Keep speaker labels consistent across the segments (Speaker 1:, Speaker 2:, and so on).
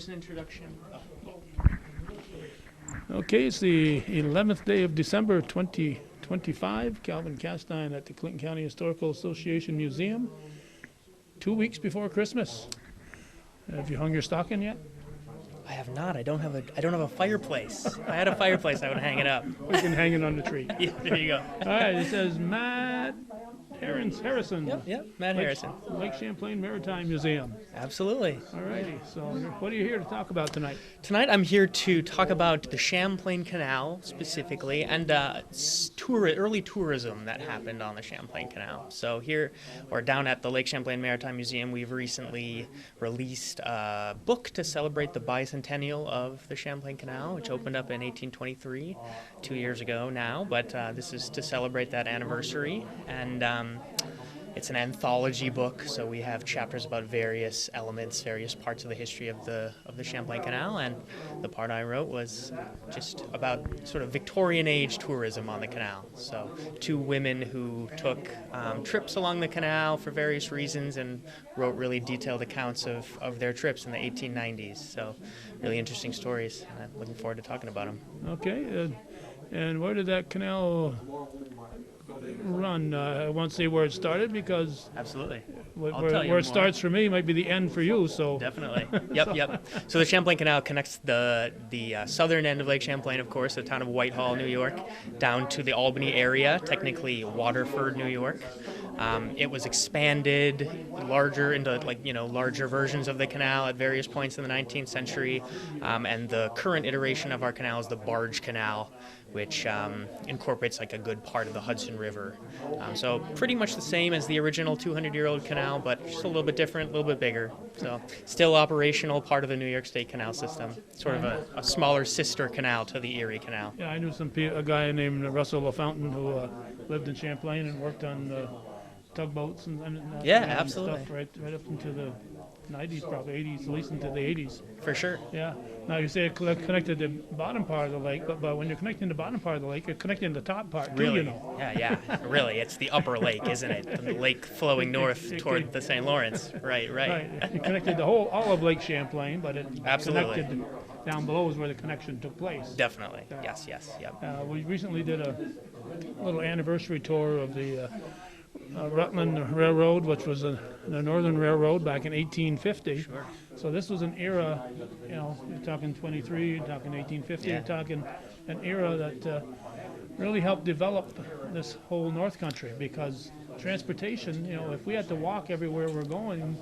Speaker 1: an introduction.
Speaker 2: Okay, it's the 11th day of December 2025. Calvin Castine at the Clinton County Historical Association Museum. 2 weeks before Christmas. Have you hung your stocking yet?
Speaker 1: I have not. I don't have a fireplace. If I had a fireplace, I would hang it up.
Speaker 2: We can hang it on the tree.
Speaker 1: Yeah, there you go.
Speaker 2: All right, it says Matt Harrison.
Speaker 1: Yep, Matt Harrison.
Speaker 2: Lake Champlain Maritime Museum.
Speaker 1: Absolutely.
Speaker 2: All righty, so what are you here to talk about tonight?
Speaker 1: Tonight I'm here to talk about the Champlain Canal specifically and early tourism that happened on the Champlain Canal. So here, or down at the Lake Champlain Maritime Museum, we've recently released a book to celebrate the bicentennial of the Champlain Canal, which opened up in 1823, 2 years ago now, but this is to celebrate that anniversary. And it's an anthology book, so we have chapters about various elements, various parts of the history of the Champlain Canal, and the part I wrote was just about sort of Victorian age tourism on the canal. So 2 women who took trips along the canal for various reasons and wrote really detailed accounts of their trips in the 1890s. So really interesting stories, and I'm looking forward to talking about them.
Speaker 2: Okay, and where did that canal run? I won't say where it started because
Speaker 1: Absolutely.
Speaker 2: where it starts for me might be the end for you. So
Speaker 1: Definitely. Yep. So the Champlain Canal connects the southern end of Lake Champlain, of course, the town of Whitehall, New York, down to the Albany area, technically Waterford, New York. It was expanded larger into larger versions of the canal at various points in the 19th century, and the current iteration of our canal is the Barge Canal, which incorporates like a good part of the Hudson River. So pretty much the same as the original 200-year-old canal, but just a little bit different, a little bit bigger. So still operational, part of the New York State canal system, sort of a smaller sister canal to the Erie Canal.
Speaker 2: yeah, I knew a guy named Russell LaFountain who lived in Champlain and worked on tugboats and
Speaker 1: absolutely.
Speaker 2: stuff right up into the 90s, probably 80s, at least into the 80s.
Speaker 1: For sure.
Speaker 2: Yeah. Now you say it connected the bottom part of the lake, but when you're connecting the bottom part of the lake, you're connecting the top part too,
Speaker 1: Really?
Speaker 2: you know.
Speaker 1: Yeah. Really, it's the upper lake, isn't it? The lake flowing north toward the St. Lawrence. Right.
Speaker 2: Right. You connected all of Lake Champlain, but it
Speaker 1: Absolutely.
Speaker 2: connected down below is where the connection took place.
Speaker 1: Definitely. Yes. Yep.
Speaker 2: We recently did a little anniversary tour of the Rutland Railroad, which was the Northern Railroad back in 1850.
Speaker 1: Sure.
Speaker 2: So this was an era, you're talking 23, you're talking 1850,
Speaker 1: Yeah.
Speaker 2: you're talking an era that really helped develop this whole North Country, because transportation, if we had to walk everywhere we're going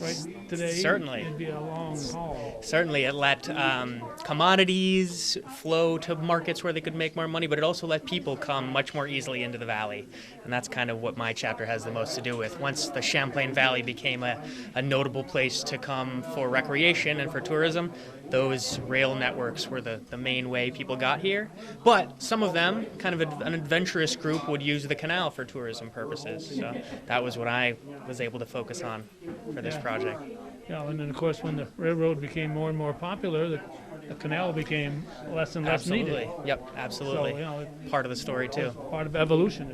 Speaker 2: right today,
Speaker 1: Certainly.
Speaker 2: it'd be a long haul.
Speaker 1: Certainly, it let commodities flow to markets where they could make more money, but it also let people come much more easily into the valley. And that's kind of what my chapter has the most to do with. Once the Champlain Valley became a notable place to come for recreation and for tourism, those rail networks were the main way people got here. But some of them, kind of an adventurous group, would use the canal for tourism purposes. So that was what I was able to focus on for this project.
Speaker 2: Yeah, and then of course when the railroad became more and more popular, the canal became less and less
Speaker 1: Absolutely.
Speaker 2: needed.
Speaker 1: Yep, absolutely.
Speaker 2: So,
Speaker 1: Part of the story too.
Speaker 2: part of evolution.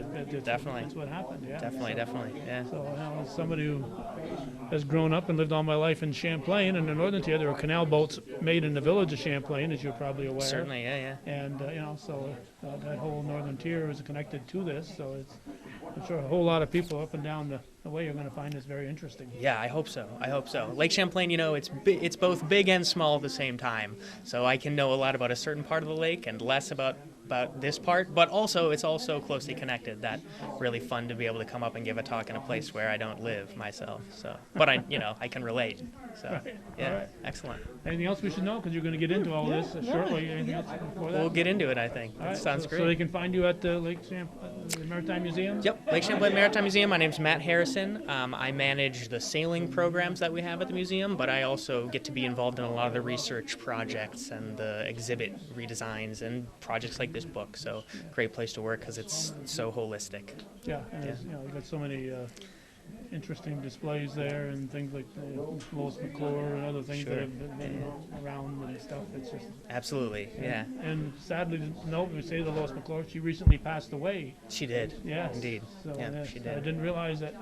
Speaker 1: Definitely.
Speaker 2: That's what happened, yeah.
Speaker 1: Definitely. Yeah.
Speaker 2: So, as somebody who has grown up and lived all my life in Champlain, in the northern tier, there were canal boats made in the village of Champlain, as you're probably aware.
Speaker 1: Certainly, yeah.
Speaker 2: And, so that whole northern tier is connected to this, so I'm sure a whole lot of people up and down the way are going to find this very interesting.
Speaker 1: Yeah, I hope so. Lake Champlain, it's both big and small at the same time. So I can know a lot about a certain part of the lake and less about this part, but also it's also closely connected. That's really fun to be able to come up and give a talk in a place where I don't live myself. So, but I can relate. So,
Speaker 2: Right.
Speaker 1: yeah,
Speaker 2: All right.
Speaker 1: Excellent.
Speaker 2: Anything else we should know? Because you're going to get into all this shortly. Anything else before that?
Speaker 1: We'll get into it, I think.
Speaker 2: All right,
Speaker 1: Sounds
Speaker 2: so
Speaker 1: great.
Speaker 2: So they can find you at the the Maritime Museum?
Speaker 1: Yep, Lake Champlain Maritime Museum. My name's Matt Harrison. I manage the sailing programs that we have at the museum, but I also get to be involved in a lot of the research projects and the exhibit redesigns and projects like this book. So great place to work because it's so holistic.
Speaker 2: Yeah, and you've got so many interesting displays there and things like the Lois McClure and other things
Speaker 1: Sure.
Speaker 2: that have been around and stuff. It's just
Speaker 1: Absolutely, yeah.
Speaker 2: And sadly to note, we say the Lois McClure, she recently passed away.
Speaker 1: She did.
Speaker 2: Yes.
Speaker 1: Indeed.
Speaker 2: So
Speaker 1: Yeah,
Speaker 2: yes,
Speaker 1: she
Speaker 2: I
Speaker 1: did.
Speaker 2: didn't realize that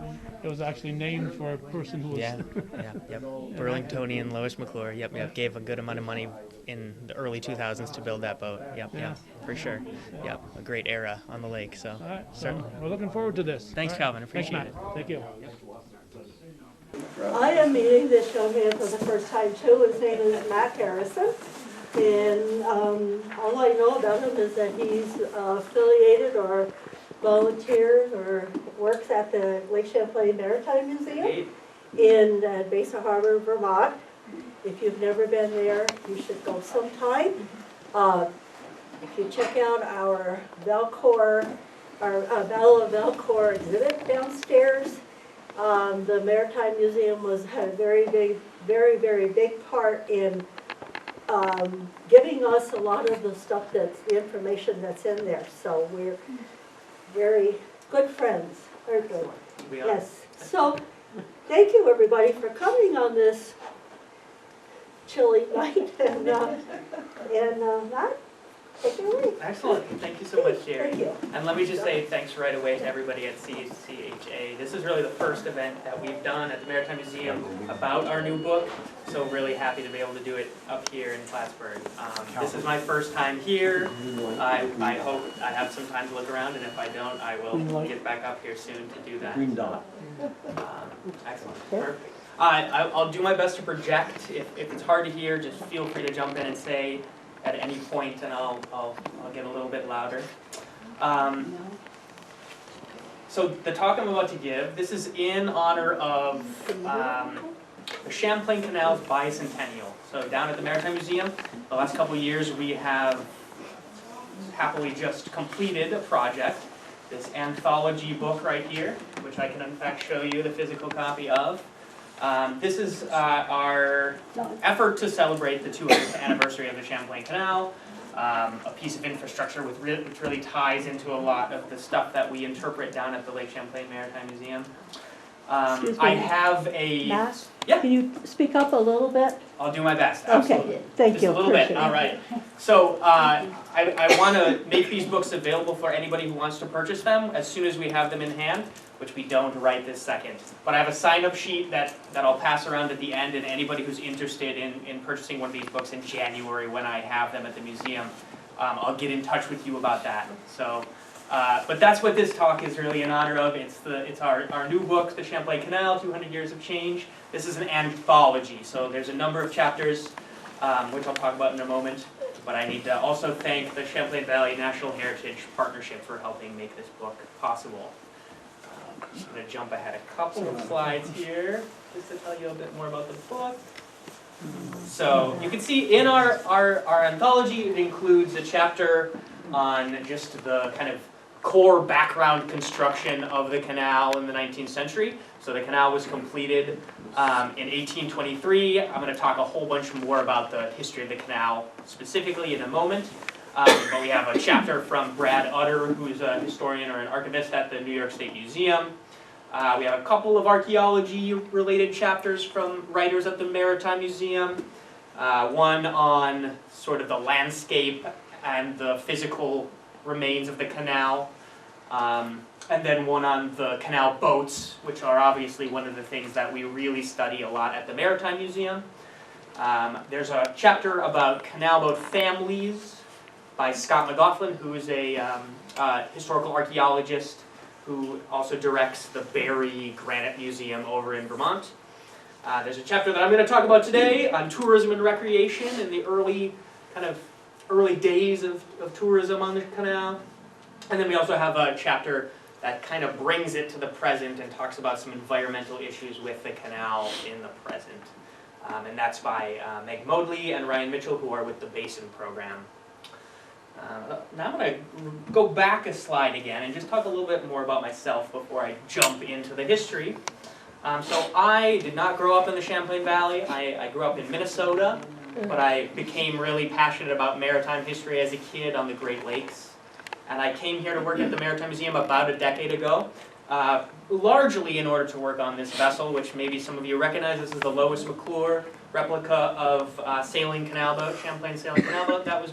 Speaker 2: it was actually named for a person who was.
Speaker 1: Yeah, yeah, yep. Burlingtonian Lois McClure. Yep. Gave a good amount of money in the early 2000s to build that boat. Yep,
Speaker 2: Yeah.
Speaker 1: for sure. Yep, a great era on the lake. So,
Speaker 2: All right, so
Speaker 1: certainly.
Speaker 2: we're looking forward to this.
Speaker 1: Thanks,
Speaker 2: All right.
Speaker 1: Calvin. Appreciate
Speaker 2: Thanks, Matt. Thank you.
Speaker 3: I am meeting this young man for the first time too. His name is Matt Harrison. And all I know about him is that he's affiliated or volunteers or works at the Lake Champlain Maritime Museum in Besa Harbor, Vermont. If you've never been there, you should go sometime. If you check out our Valcor, our Battle of Valcor exhibit downstairs, the Maritime Museum had a very big part in giving us a lot of the stuff the information that's in there. So we're very good friends, very good.
Speaker 1: We are.
Speaker 3: Yes, so thank you everybody for coming on this chilly night and Matt, take it away.
Speaker 1: Excellent. Thank you so much, Jerry.
Speaker 3: Thank you.
Speaker 1: And let me just say thanks right away to everybody at CCHA. This is really the first event that we've done at the Maritime Museum about our new book, so really happy to be able to do it up here in Plattsburgh. This is my first time here. I hope I have some time to look around, and if I don't, I will get back up here soon to do that.
Speaker 4: Green dot.
Speaker 1: Excellent. Perfect. I'll do my best to project. If it's hard to hear, just feel free to jump in and say at any point, and I'll get a little bit louder. So the talk I'm about to give, this is in honor of the Champlain Canal's bicentennial. So down at the Maritime Museum, the last couple of years we have happily just completed a project, this anthology book right here, which I can in fact show you the physical copy of. This is our effort to celebrate the 200th anniversary of the Champlain Canal, a piece of infrastructure which really ties into a lot of the stuff that we interpret down at the Lake Champlain Maritime Museum.
Speaker 3: Excuse me.
Speaker 1: I have a...
Speaker 3: Matt,
Speaker 1: Yeah.
Speaker 3: can you speak up a little bit?
Speaker 1: I'll do my best, absolutely.
Speaker 3: Okay, thank
Speaker 1: Just
Speaker 3: you.
Speaker 1: a little bit,
Speaker 3: Appreciate it.
Speaker 1: all right. So I want to make these books available for anybody who wants to purchase them as soon as we have them in hand, which we don't right this second. But I have a sign-up sheet that I'll pass around at the end, and anybody who's interested in purchasing one of these books in January when I have them at the museum, I'll get in touch with you about that. So, but that's what this talk is really in honor of. It's our new book, The Champlain Canal, 200 Years of Change. This is an anthology, so there's a number of chapters, which I'll talk about in a moment. But I need to also thank the Champlain Valley National Heritage Partnership for helping make this book possible. I'm going to jump ahead a couple of slides here, just to tell you a bit more about the book. So you can see in our anthology, it includes a chapter on just the kind of core background construction of the canal in the 19th century. So the canal was completed in 1823. I'm going to talk a whole bunch more about the history of the canal specifically in a moment. But we have a chapter from Brad Utter, who's a historian or an archivist at the New York State Museum. We have a couple of archaeology-related chapters from writers at the Maritime Museum. One on sort of the landscape and the physical remains of the canal. And then one on the canal boats, which are obviously one of the things that we really study a lot at the Maritime Museum. There's a chapter about canal boat families by Scott McLaughlin, who is a historical archaeologist who also directs the Barry Granite Museum over in Vermont. There's a chapter that I'm going to talk about today on tourism and recreation in the early days of tourism on the canal. And then we also have a chapter that kind of brings it to the present and talks about some environmental issues with the canal in the present. And that's by Meg Modley and Ryan Mitchell, who are with the Basin Program. Now I'm going to go back a slide again and just talk a little bit more about myself before I jump into the history. So I did not grow up in the Champlain Valley. I grew up in Minnesota, but I became really passionate about maritime history as a kid on the Great Lakes. And I came here to work at the Maritime Museum about a decade ago. largely in order to work on this vessel, which maybe some of you recognize. This is the Lois McClure replica of sailing canal boat, Champlain sailing canal boat, that was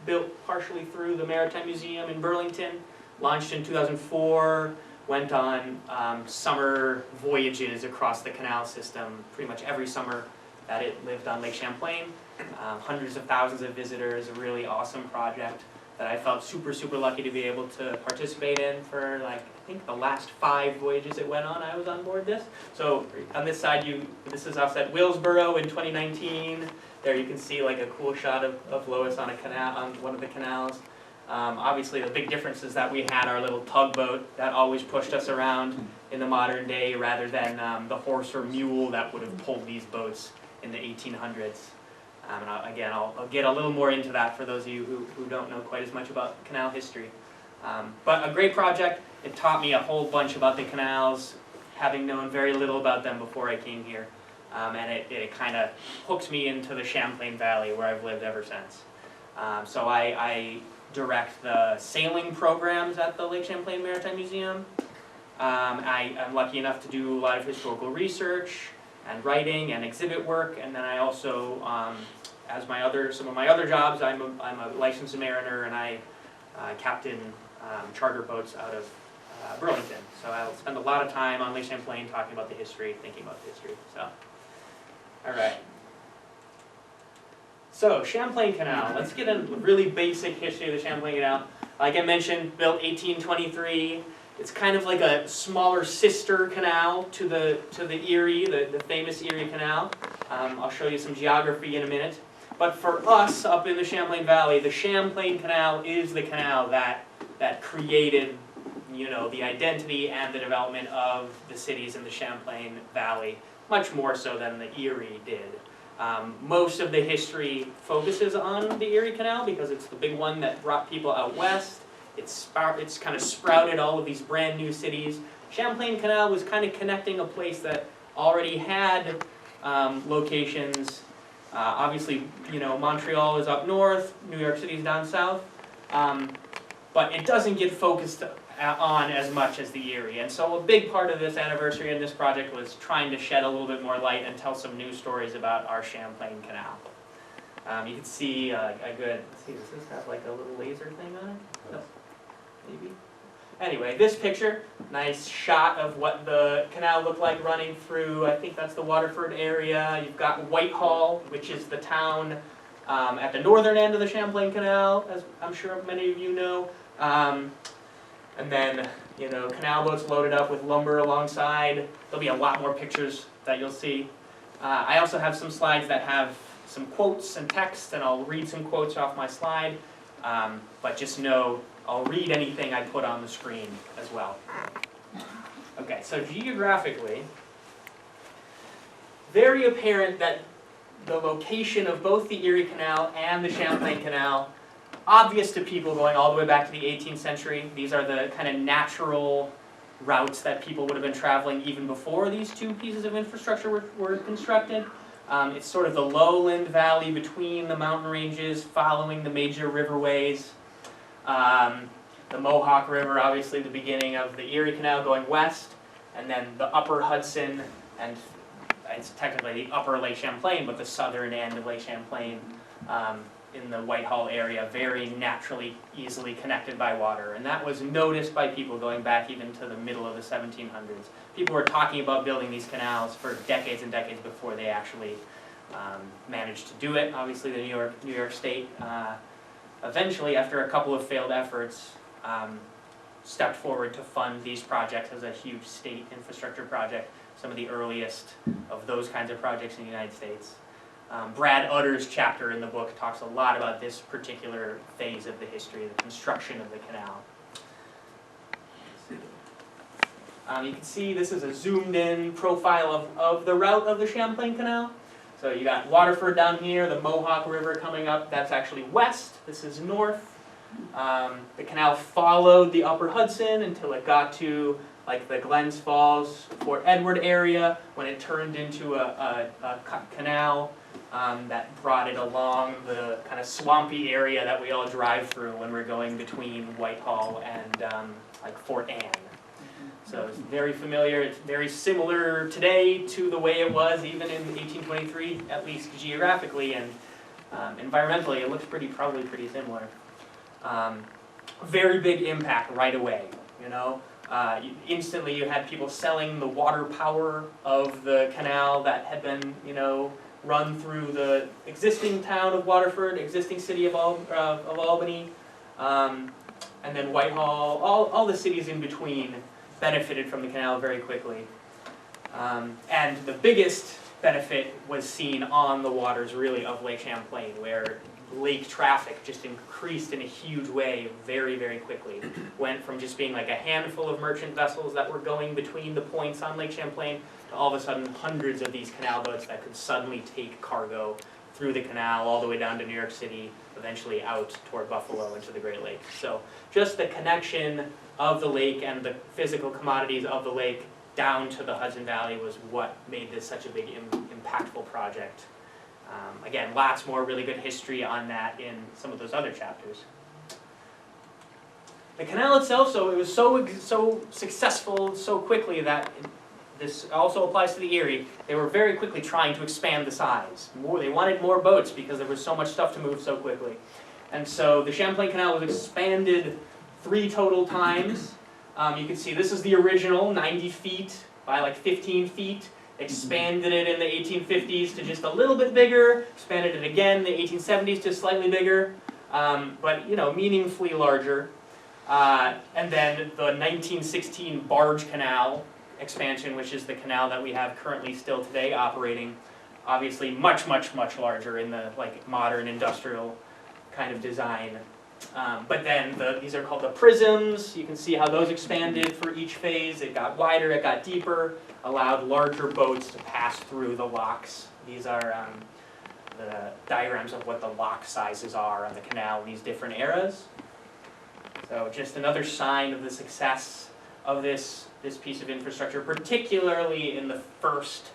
Speaker 1: built partially through the Maritime Museum in Burlington, launched in 2004, went on summer voyages across the canal system pretty much every summer that it lived on Lake Champlain. Hundreds of thousands of visitors, a really awesome project that I felt super, super lucky to be able to participate in for, like, I think the last 5 voyages it went on, I was on board this. So on this side, this is us at Willsboro in 2019. There you can see like a cool shot of Lois on a canal, on one of the canals. Obviously the big difference is that we had our little tugboat that always pushed us around in the modern day rather than the horse or mule that would have pulled these boats in the 1800s. And I'll get a little more into that for those of you who don't know quite as much about canal history. But a great project. It taught me a whole bunch about the canals, having known very little about them before I came here. And it kind of hooked me into the Champlain Valley where I've lived ever since. So I direct the sailing programs at the Lake Champlain Maritime Museum. I'm lucky enough to do a lot of historical research and writing and exhibit work, and then I also, as some of my other jobs, I'm a licensed mariner and I captain charter boats out of Burlington. So I'll spend a lot of time on Lake Champlain talking about the history, thinking about the history. So, all right. So Champlain Canal. Let's get a really basic history of the Champlain Canal. Like I mentioned, built 1823. It's kind of like a smaller sister canal to the Erie, the famous Erie Canal. I'll show you some geography in a minute. But for us up in the Champlain Valley, the Champlain Canal is the canal that created, the identity and the development of the cities in the Champlain Valley, much more so than the Erie did. Most of the history focuses on the Erie Canal because it's the big one that brought people out west. It's kind of sprouted all of these brand new cities. Champlain Canal was kind of connecting a place that already had locations. Obviously, Montreal is up north, New York City is down south, but it doesn't get focused on as much as the Erie. And so a big part of this anniversary and this project was trying to shed a little bit more light and tell some new stories about our Champlain Canal. You can see does this have like a little laser thing on it? No. Maybe. Anyway, this picture, nice shot of what the canal looked like running through, I think that's the Waterford area. You've got Whitehall, which is the town at the northern end of the Champlain Canal, as I'm sure many of you know. And then, canal boats loaded up with lumber alongside. There'll be a lot more pictures that you'll see. I also have some slides that have some quotes and text, and I'll read some quotes off my slide. But just know, I'll read anything I put on the screen as well. Okay, so geographically, very apparent that the location of both the Erie Canal and the Champlain Canal, obvious to people going all the way back to the 18th century. These are the kind of natural routes that people would have been traveling even before these two pieces of infrastructure were constructed. It's sort of the lowland valley between the mountain ranges, following the major riverways. The Mohawk River, obviously the beginning of the Erie Canal going west, and then the upper Hudson, and it's technically the upper Lake Champlain, but the southern end of Lake Champlain in the Whitehall area, very naturally, easily connected by water. And that was noticed by people going back even to the middle of the 1700s. People were talking about building these canals for decades and decades before they actually managed to do it. Obviously the New York State eventually, after a couple of failed efforts, stepped forward to fund these projects as a huge state infrastructure project, some of the earliest of those kinds of projects in the United States. Brad Utter's chapter in the book talks a lot about this particular phase of the history, the construction of the canal. You can see this is a zoomed in profile of the route of the Champlain Canal. So you got Waterford down here, the Mohawk River coming up, that's actually west, this is north. The canal followed the upper Hudson until it got to like the Glens Falls, Fort Edward area, when it turned into a canal that brought it along the kind of swampy area that we all drive through when we're going between Whitehall and like Fort Anne. So it's very familiar. It's very similar today to the way it was even in 1823, at least geographically and environmentally. It looks probably pretty similar. Very big impact right away. You know, instantly you had people selling the water power of the canal that had been, you know, run through the existing town of Waterford, existing city of Albany, and then Whitehall. All the cities in between benefited from the canal very quickly. And the biggest benefit was seen on the waters, really, of Lake Champlain, where lake traffic just increased in a huge way very, very quickly. Went from just being like a handful of merchant vessels that were going between the points on Lake Champlain to all of a sudden hundreds of these canal boats that could suddenly take cargo through the canal all the way down to New York City, eventually out toward Buffalo into the Great Lakes. So just the connection of the lake and the physical commodities of the lake down to the Hudson Valley was what made this such a big, impactful project. Again, lots more really good history on that in some of those other chapters. The canal itself, so it was so successful so quickly that this also applies to the Erie. They were very quickly trying to expand the size. They wanted more boats because there was so much stuff to move so quickly. And so the Champlain Canal was expanded 3 total times. You can see this is the original, 90 feet by like 15 feet. Expanded it in the 1850s to just a little bit bigger. Expanded it again in the 1870s to slightly bigger, but you know, meaningfully larger. And then the 1916 barge canal expansion, which is the canal that we have currently still today operating, obviously much, much, much larger in the like modern industrial kind of design. But then these are called the prisms. You can see how those expanded for each phase. It got wider, it got deeper, allowed larger boats to pass through the locks. These are the diagrams of what the lock sizes are on the canal in these different eras. So just another sign of the success of this piece of infrastructure, particularly in the first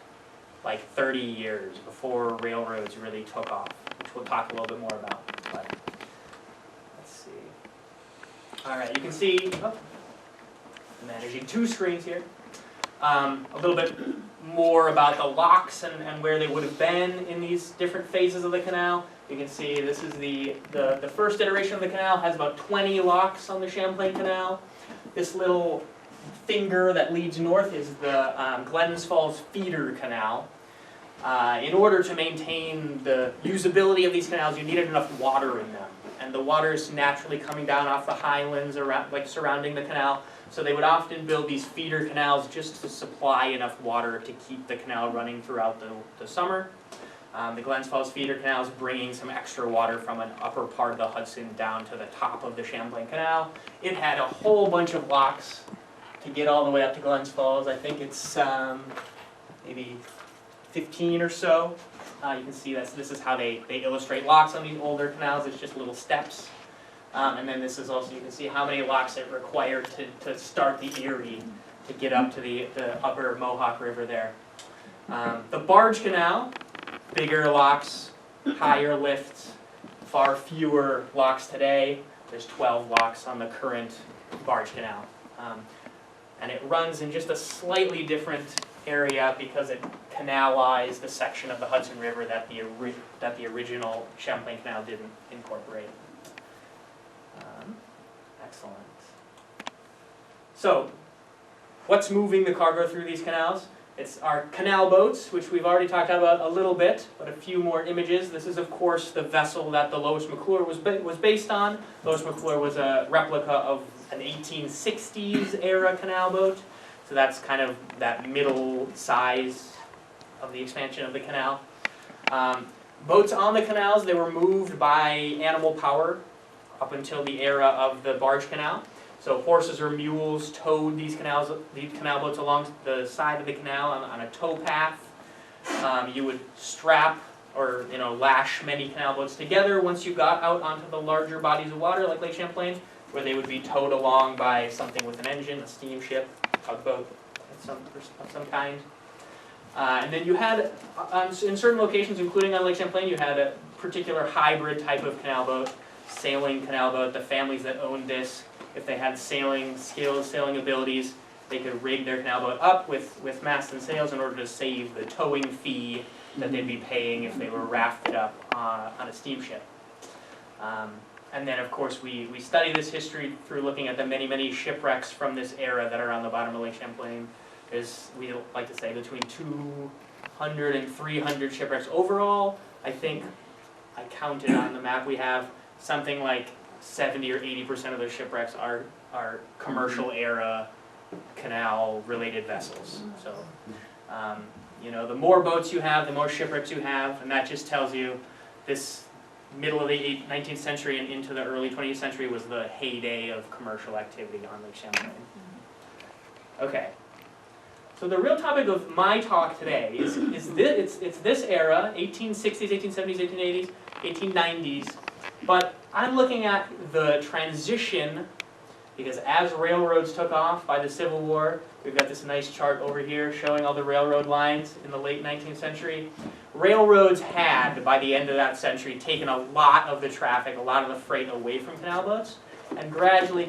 Speaker 1: like 30 years before railroads really took off, which we'll talk a little bit more about. But let's see. All right, you can see, I'm managing 2 screens here. A little bit more about the locks and where they would have been in these different phases of the canal. You can see this is the first iteration of the canal has about 20 locks on the Champlain Canal. This little finger that leads north is the Glens Falls Feeder Canal. In order to maintain the usability of these canals, you needed enough water in them. And the water is naturally coming down off the highlands around, like surrounding the canal. So they would often build these feeder canals just to supply enough water to keep the canal running throughout the summer. The Glens Falls Feeder Canal is bringing some extra water from an upper part of the Hudson down to the top of the Champlain Canal. It had a whole bunch of locks to get all the way up to Glens Falls. I think it's maybe 15 or so. You can see this is how they illustrate locks on these older canals. It's just little steps. And then this is also, you can see how many locks it required to start the Erie to get up to the upper Mohawk River there. The barge canal, bigger locks, higher lifts, far fewer locks today. There's 12 locks on the current barge canal. And it runs in just a slightly different area because it canalized the section of the Hudson River that the original Champlain Canal didn't incorporate. Excellent. So, what's moving the cargo through these canals? It's our canal boats, which we've already talked about a little bit, but a few more images. This is, of course, the vessel that the Lois McClure was based on. Lois McClure was a replica of an 1860s era canal boat. So that's kind of that middle size of the expansion of the canal. Boats on the canals, they were moved by animal power up until the era of the barge canal. So horses or mules towed these canal boats along the side of the canal on a tow path. You would strap or lash many canal boats together once you got out onto the larger bodies of water like Lake Champlain, where they would be towed along by something with an engine, a steamship, tugboat of some kind. And then you had, in certain locations, including on Lake Champlain, you had a particular hybrid type of canal boat, sailing canal boat. The families that owned this, if they had sailing skills, sailing abilities, they could rig their canal boat up with masts and sails in order to save the towing fee that they'd be paying if they were rafted up on a steamship. And then, of course, we study this history through looking at the many, many shipwrecks from this era that are on the bottom of Lake Champlain. There's, we like to say, between 200 and 300 shipwrecks overall. I think, I counted on the map we have, something like 70 or 80% of those shipwrecks are commercial era canal-related vessels. So, you know, the more boats you have, the more shipwrecks you have, and that just tells you this middle of the 19th century and into the early 20th century was the heyday of commercial activity on Lake Champlain. Okay, so the real topic of my talk today is it's this era, 1860s, 1870s, 1880s, 1890s, but I'm looking at the transition, because as railroads took off by the Civil War, we've got this nice chart over here showing all the railroad lines in the late 19th century. Railroads had, by the end of that century, taken a lot of the traffic, a lot of the freight away from canal boats, and gradually,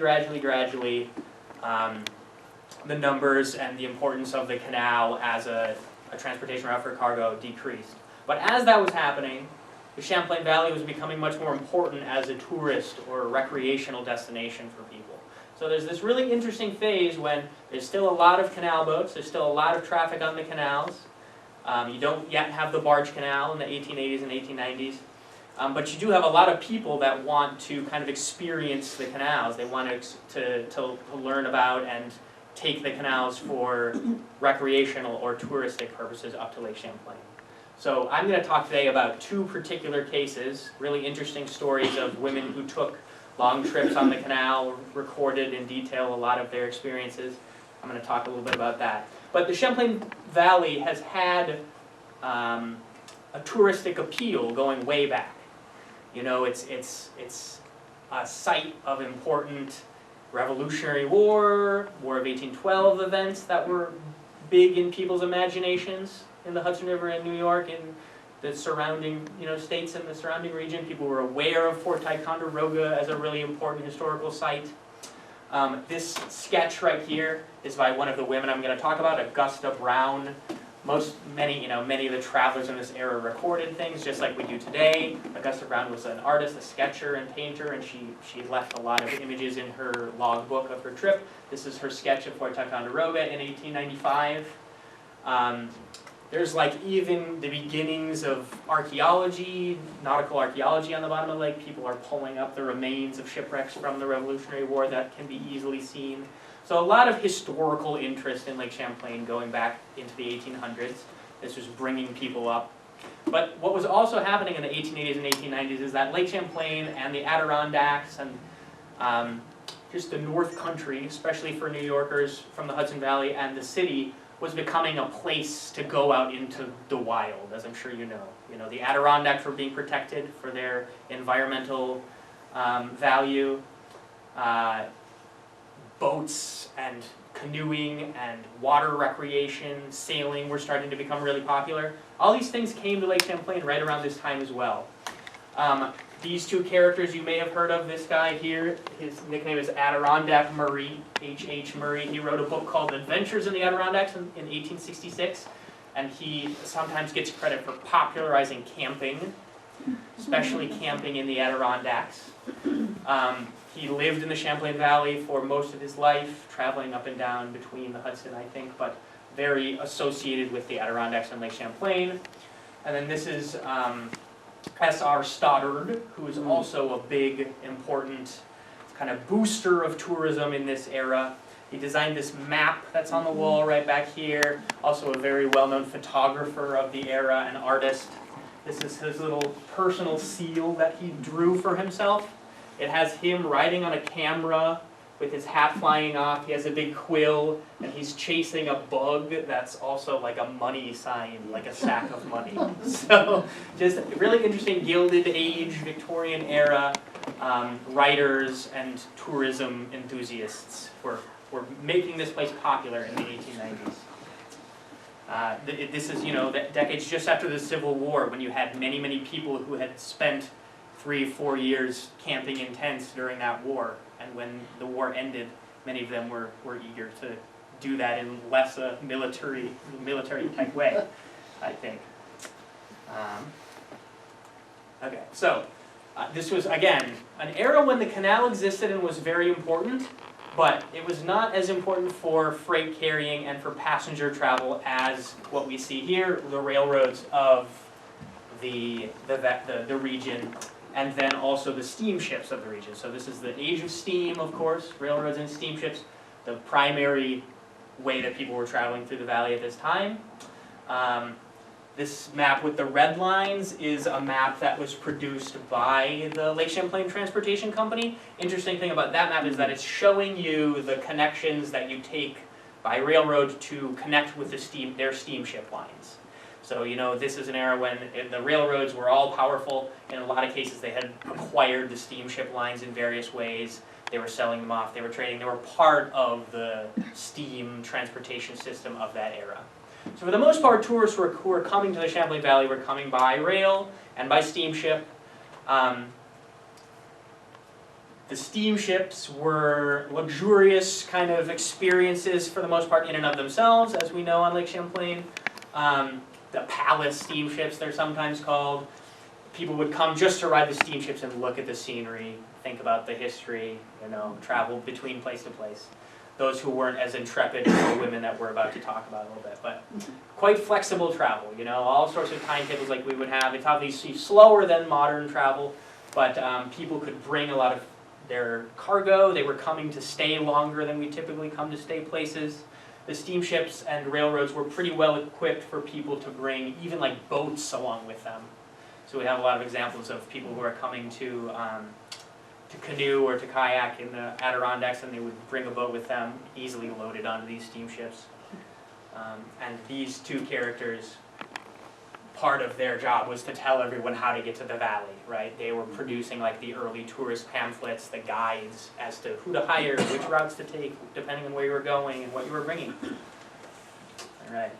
Speaker 1: the numbers and the importance of the canal as a transportation route for cargo decreased. But as that was happening, the Champlain Valley was becoming much more important as a tourist or recreational destination for people. So there's this really interesting phase when there's still a lot of canal boats, there's still a lot of traffic on the canals. You don't yet have the barge canal in the 1880s and 1890s, but you do have a lot of people that want to kind of experience the canals. They want to learn about and take the canals for recreational or touristic purposes up to Lake Champlain. So I'm going to talk today about two particular cases, really interesting stories of women who took long trips on the canal, recorded in detail a lot of their experiences. I'm going to talk a little bit about that. But the Champlain Valley has had a touristic appeal going way back. You know, it's a site of important Revolutionary War, War of 1812 events that were big in people's imaginations in the Hudson River in New York and the surrounding, you know, states in the surrounding region. People were aware of Fort Ticonderoga as a really important historical site. This sketch right here is by one of the women I'm going to talk about, Augusta Brown. Many of the travelers in this era recorded things just like we do today. Augusta Brown was an artist, a sketcher and painter, and she left a lot of images in her logbook of her trip. This is her sketch of Fort Ticonderoga in 1895. There's like even the beginnings of archaeology, nautical archaeology on the bottom of the lake. People are pulling up the remains of shipwrecks from the Revolutionary War that can be easily seen. So a lot of historical interest in Lake Champlain going back into the 1800s. This was bringing people up. But what was also happening in the 1880s and 1890s is that Lake Champlain and the Adirondacks and just the North Country, especially for New Yorkers from the Hudson Valley and the city, was becoming a place to go out into the wild, as I'm sure you know. You know, the Adirondacks were being protected for their environmental value. Boats and canoeing and water recreation, sailing were starting to become really popular. All these things came to Lake Champlain right around this time as well. These two characters you may have heard of. This guy here, his nickname is Adirondack Murray, H.H. Murray. He wrote a book called Adventures in the Adirondacks in 1866, and he sometimes gets credit for popularizing camping, especially camping in the Adirondacks. He lived in the Champlain Valley for most of his life, traveling up and down between the Hudson, I think, but very associated with the Adirondacks and Lake Champlain. And then this is S.R. Stoddard, who is also a big, important kind of booster of tourism in this era. He designed this map that's on the wall right back here, also a very well-known photographer of the era, an artist. This is his little personal seal that he drew for himself. It has him riding on a camera with his hat flying off. He has a big quill, and he's chasing a bug that's also like a money sign, like a sack of money. So just really interesting Gilded Age, Victorian era writers and tourism enthusiasts were making this place popular in the 1890s. This is, you know, the decades just after the Civil War, when you had many, many people who had spent 3-4 years camping in tents during that war, and when the war ended, many of them were eager to do that in less a military type way, I think. Okay, so this was, again, an era when the canal existed and was very important, but it was not as important for freight carrying and for passenger travel as what we see here, the railroads of the region, and then also the steamships of the region. So this is the age of steam, of course, railroads and steamships, the primary way that people were traveling through the valley at this time. This map with the red lines is a map that was produced by the Lake Champlain Transportation Company. Interesting thing about that map is that it's showing you the connections that you take by railroad to connect with their steamship lines. So, you know, this is an era when the railroads were all powerful. In a lot of cases, they had acquired the steamship lines in various ways. They were selling them off, they were trading, they were part of the steam transportation system of that era. So for the most part, tourists who were coming to the Champlain Valley were coming by rail and by steamship. The steamships were luxurious kind of experiences for the most part in and of themselves, as we know on Lake Champlain. The palace steamships, they're sometimes called. People would come just to ride the steamships and look at the scenery, think about the history, you know, travel between place to place. Those who weren't as intrepid were women that we're about to talk about a little bit, but quite flexible travel, you know, all sorts of timetables like we would have. It's obviously slower than modern travel, but people could bring a lot of their cargo. They were coming to stay longer than we typically come to stay places. The steamships and railroads were pretty well equipped for people to bring even like boats along with them. So we have a lot of examples of people who are coming to canoe or to kayak in the Adirondacks, and they would bring a boat with them, easily loaded onto these steamships. And these two characters, part of their job was to tell everyone how to get to the valley, right? They were producing like the early tourist pamphlets, the guides as to who to hire, which routes to take, depending on where you were going and what you were bringing. All right.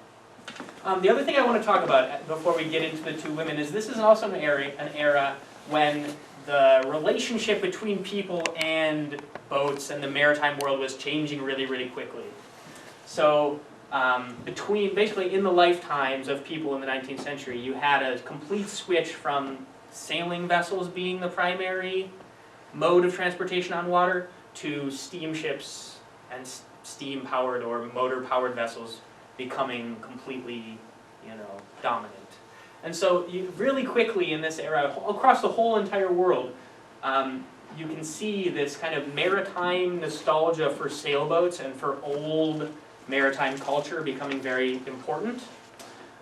Speaker 1: The other thing I want to talk about before we get into the two women is this is also an era when the relationship between people and boats and the maritime world was changing really, really quickly. So basically in the lifetimes of people in the 19th century, you had a complete switch from sailing vessels being the primary mode of transportation on water to steamships and steam-powered or motor-powered vessels becoming completely, you know, dominant. And so you really quickly in this era, across the whole entire world, you can see this kind of maritime nostalgia for sailboats and for old maritime culture becoming very important.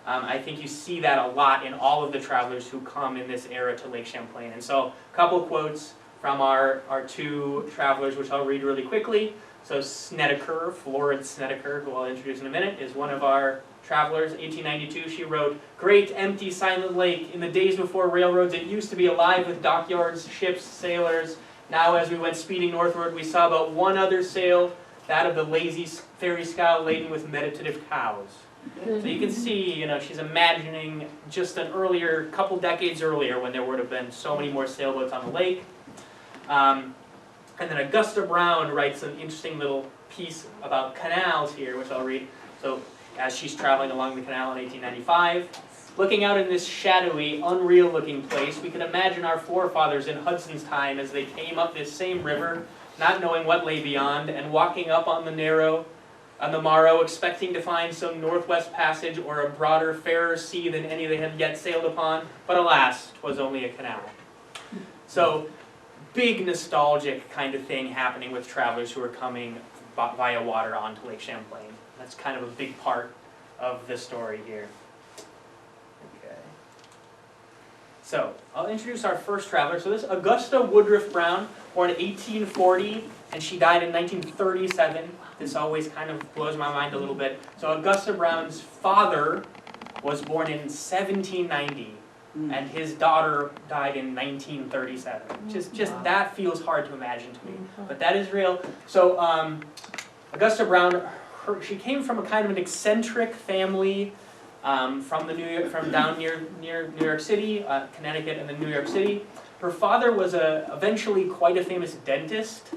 Speaker 1: I think you see that a lot in all of the travelers who come in this era to Lake Champlain. And so a couple of quotes from our two travelers, which I'll read really quickly. So Snedeker, Florence Snedeker, who I'll introduce in a minute, is one of our travelers. 1892, she wrote, "Great, empty, silent lake. In the days before railroads, it used to be alive with dockyards, ships, sailors. Now, as we went speeding northward, we saw but one other sail, that of the lazy ferry scow laden with meditative cows." So you can see, you know, she's imagining just an earlier, couple decades earlier, when there would have been so many more sailboats on the lake. And then Augusta Brown writes an interesting little piece about canals here, which I'll read. So as she's traveling along the canal in 1895, "Looking out in this shadowy, unreal-looking place, we could imagine our forefathers in Hudson's time as they came up this same river, not knowing what lay beyond, and walking up on the morrow, expecting to find some northwest passage or a broader, fairer sea than any they had yet sailed upon. But alas, 'twas only a canal." So, big nostalgic kind of thing happening with travelers who are coming via water onto Lake Champlain. That's kind of a big part of the story here. Okay. So, I'll introduce our first traveler. So this is Augusta Woodruff Brown, born in 1840, and she died in 1937. This always kind of blows my mind a little bit. So Augusta Brown's father was born in 1790. And his daughter died in 1937. Just that feels hard to imagine to me, but that is real. So Augusta Brown, she came from a kind of an eccentric family from down near New York City, Connecticut, and then New York City. Her father was eventually quite a famous dentist,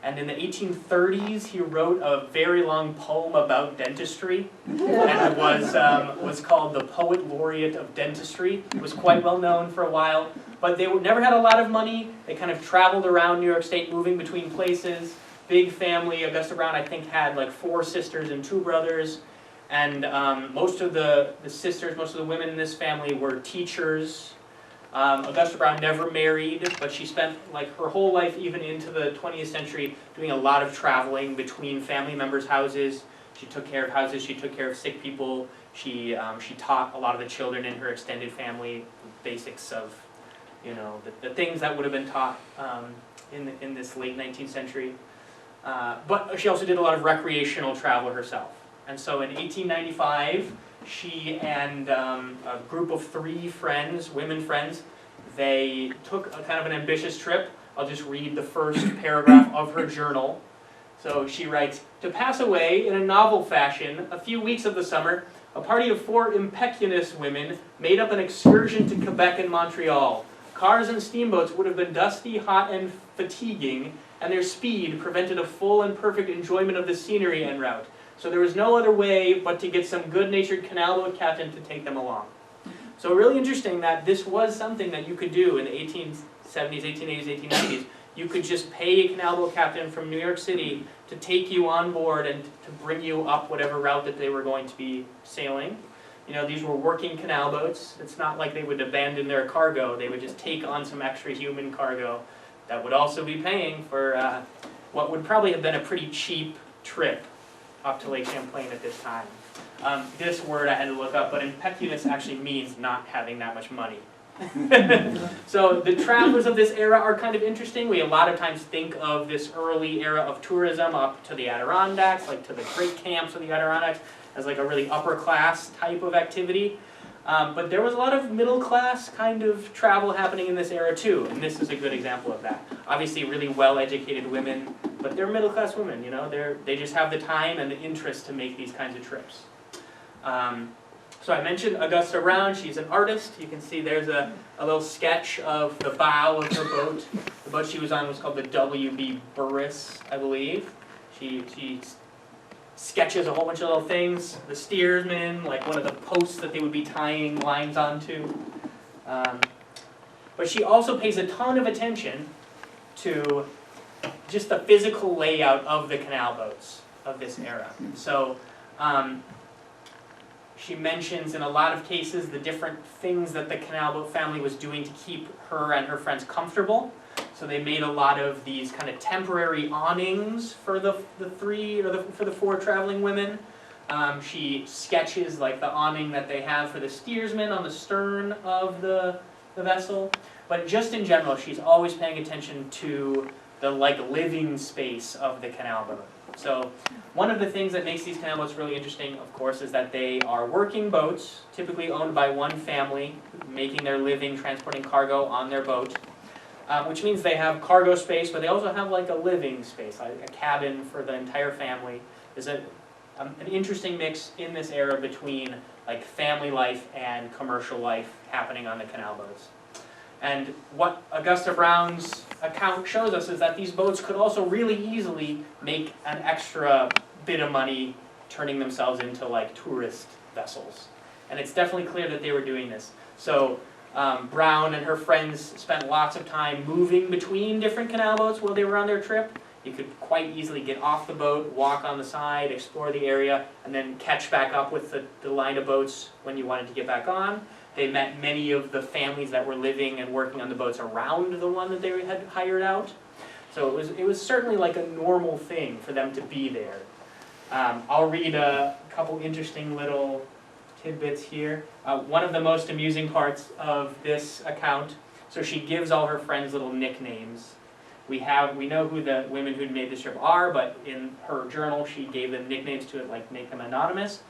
Speaker 1: And in the 1830s, he wrote a very long poem about dentistry, and it was called The Poet Laureate of Dentistry. It was quite well known for a while, but they never had a lot of money. They kind of traveled around New York State, moving between places. Big family. Augusta Brown, I think, had like 4 sisters and 2 brothers, and most of the sisters, most of the women in this family were teachers. Augusta Brown never married, but she spent like her whole life, even into the 20th century, doing a lot of traveling between family members' houses. She took care of houses, she took care of sick people, she taught a lot of the children in her extended family the basics of, you know, the things that would have been taught in this late 19th century. But she also did a lot of recreational travel herself. And so in 1895, she and a group of 3 friends, women friends, they took a kind of an ambitious trip. I'll just read the first paragraph of her journal. So she writes, "To pass away in a novel fashion a few weeks of the summer, a party of 4 impecunious women made up an excursion to Quebec and Montreal. Cars and steamboats would have been dusty, hot, and fatiguing, and their speed prevented a full and perfect enjoyment of the scenery en route. So there was no other way but to get some good-natured canal boat captain to take them along." So really interesting that this was something that you could do in the 1870s, 1880s, 1890s. You could just pay a canal boat captain from New York City to take you on board and to bring you up whatever route that they were going to be sailing. You know, these were working canal boats. It's not like they would abandon their cargo. They would just take on some extra human cargo that would also be paying for what would probably have been a pretty cheap trip up to Lake Champlain at this time. This word I had to look up, but impecunious actually means not having that much money. So the travelers of this era are kind of interesting. We a lot of times think of this early era of tourism up to the Adirondacks, like to the great camps of the Adirondacks, as like a really upper class type of activity. But there was a lot of middle class kind of travel happening in this era too, and this is a good example of that. Obviously really well-educated women, but they're middle class women, you know, they just have the time and the interest to make these kinds of trips. So I mentioned Augusta Brown, she's an artist. You can see there's a little sketch of the bow of her boat. The boat she was on was called the W.B. Burris, I believe. She sketches a whole bunch of little things. The steersman, like one of the posts that they would be tying lines onto. But she also pays a ton of attention to just the physical layout of the canal boats of this era. So she mentions in a lot of cases the different things that the canal boat family was doing to keep her and her friends comfortable. So they made a lot of these kind of temporary awnings for the 4 traveling women. She sketches like the awning that they have for the steersman on the stern of the vessel. But just in general, she's always paying attention to the like living space of the canal boat. So one of the things that makes these canal boats really interesting, of course, is that they are working boats, typically owned by one family, making their living transporting cargo on their boat. Which means they have cargo space, but they also have like a living space, like a cabin for the entire family. There's an interesting mix in this era between like family life and commercial life happening on the canal boats. And what Augusta Brown's account shows us is that these boats could also really easily make an extra bit of money turning themselves into like tourist vessels. And it's definitely clear that they were doing this. So Brown and her friends spent lots of time moving between different canal boats while they were on their trip. You could quite easily get off the boat, walk on the side, explore the area, and then catch back up with the line of boats when you wanted to get back on. They met many of the families that were living and working on the boats around the one that they had hired out. So it was certainly like a normal thing for them to be there. I'll read a couple interesting little tidbits here. One of the most amusing parts of this account, so she gives all her friends little nicknames. We know who the women who'd made this trip are, but in her journal she gave them nicknames to like make them anonymous.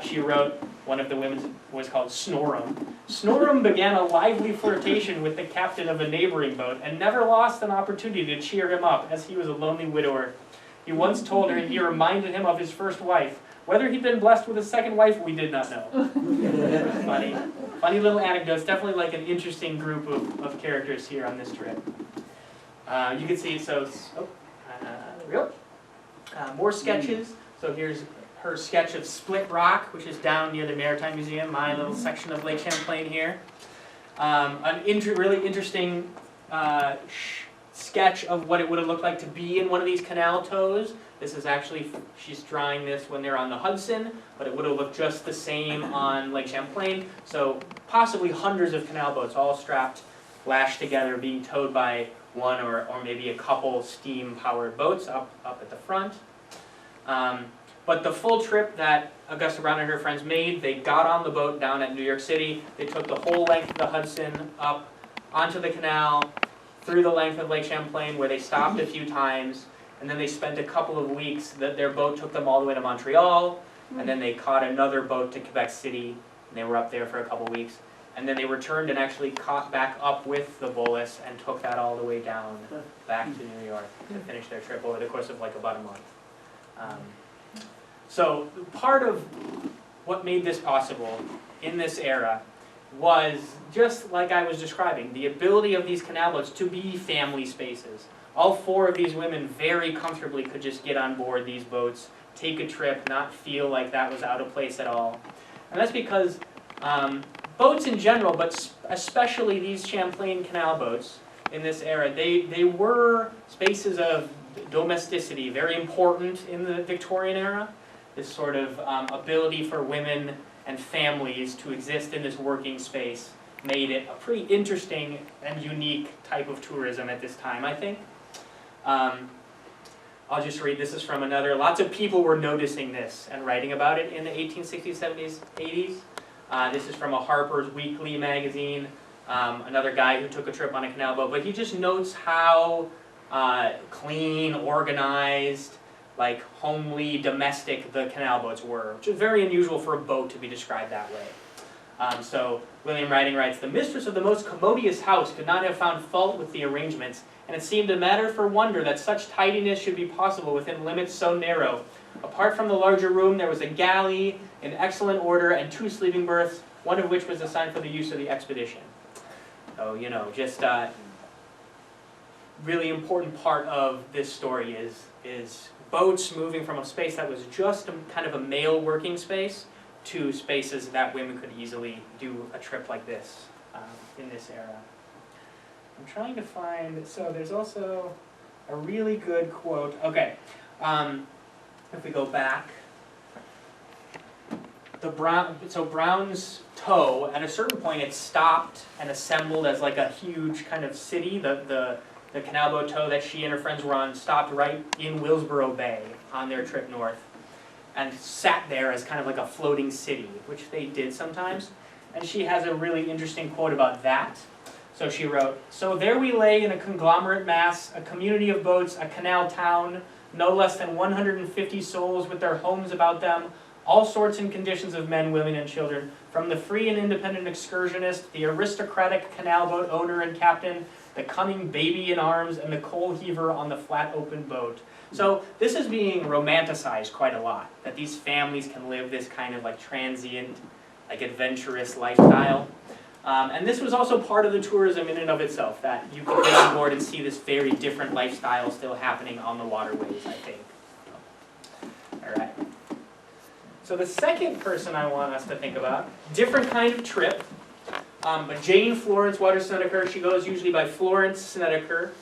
Speaker 1: She wrote, one of the women was called Snorum. Snorum began a lively flirtation with the captain of a neighboring boat and never lost an opportunity to cheer him up, as he was a lonely widower. He once told her he reminded him of his first wife. Whether he'd been blessed with a second wife, we did not know. Funny little anecdotes. Definitely like an interesting group of characters here on this trip. You can see, Yep. More sketches. So here's her sketch of Split Rock, which is down near the Maritime Museum, my little section of Lake Champlain here. Really interesting sketch of what it would have looked like to be in one of these canal tows. This is actually, she's drawing this when they're on the Hudson, but it would have looked just the same on Lake Champlain. So possibly hundreds of canal boats all strapped, lashed together, being towed by one or maybe a couple steam-powered boats up at the front. But the full trip that Augusta Brown and her friends made, they got on the boat down at New York City. They took the whole length of the Hudson up onto the canal, through the length of Lake Champlain, where they stopped a few times, and then they spent a couple of weeks. Their boat took them all the way to Montreal, and then they caught another boat to Quebec City, and they were up there for a couple of weeks. And then they returned and actually caught back up with the Bullis and took that all the way down back to New York to finish their trip over the course of like about a month. So part of what made this possible in this era was, just like I was describing, the ability of these canal boats to be family spaces. All four of these women very comfortably could just get on board these boats, take a trip, not feel like that was out of place at all. And that's because boats in general, but especially these Champlain Canal boats in this era, they were spaces of domesticity, very important in the Victorian era. This sort of ability for women and families to exist in this working space made it a pretty interesting and unique type of tourism at this time, I think. I'll just read, this is from another, lots of people were noticing this and writing about it in the 1860s, 70s, 80s. This is from a Harper's Weekly magazine, another guy who took a trip on a canal boat, but he just notes how clean, organized, like homely, domestic the canal boats were, which is very unusual for a boat to be described that way. So William Riding writes, "The mistress of the most commodious house could not have found fault with the arrangements, and it seemed a matter for wonder that such tidiness should be possible within limits so narrow. Apart from the larger room, there was a galley in excellent order and 2 sleeping berths, one of which was assigned for the use of the expedition." So, you know, just really important part of this story is boats moving from a space that was just kind of a male working space to spaces that women could easily do a trip like this in this era. I'm trying to find, so there's also a really good quote. Okay, if we go back, Brown's tow, at a certain point it stopped and assembled as like a huge kind of city. The canal boat tow that she and her friends were on stopped right in Willsboro Bay on their trip north and sat there as kind of like a floating city, which they did sometimes. And she has a really interesting quote about that. So she wrote, "So there we lay in a conglomerate mass, a community of boats, a canal town, no less than 150 souls with their homes about them, all sorts and conditions of men, women, and children, from the free and independent excursionist, the aristocratic canal boat owner and captain, the cunning baby in arms, and the coal heaver on the flat open boat." So this is being romanticized quite a lot, that these families can live this kind of like transient, like adventurous lifestyle. And this was also part of the tourism in and of itself, that you could get on board and see this very different lifestyle still happening on the waterways, I think. All right. So the second person I want us to think about, different kind of trip, but Jane Florence Waters Snedeker, she goes usually by Florence Snedeker,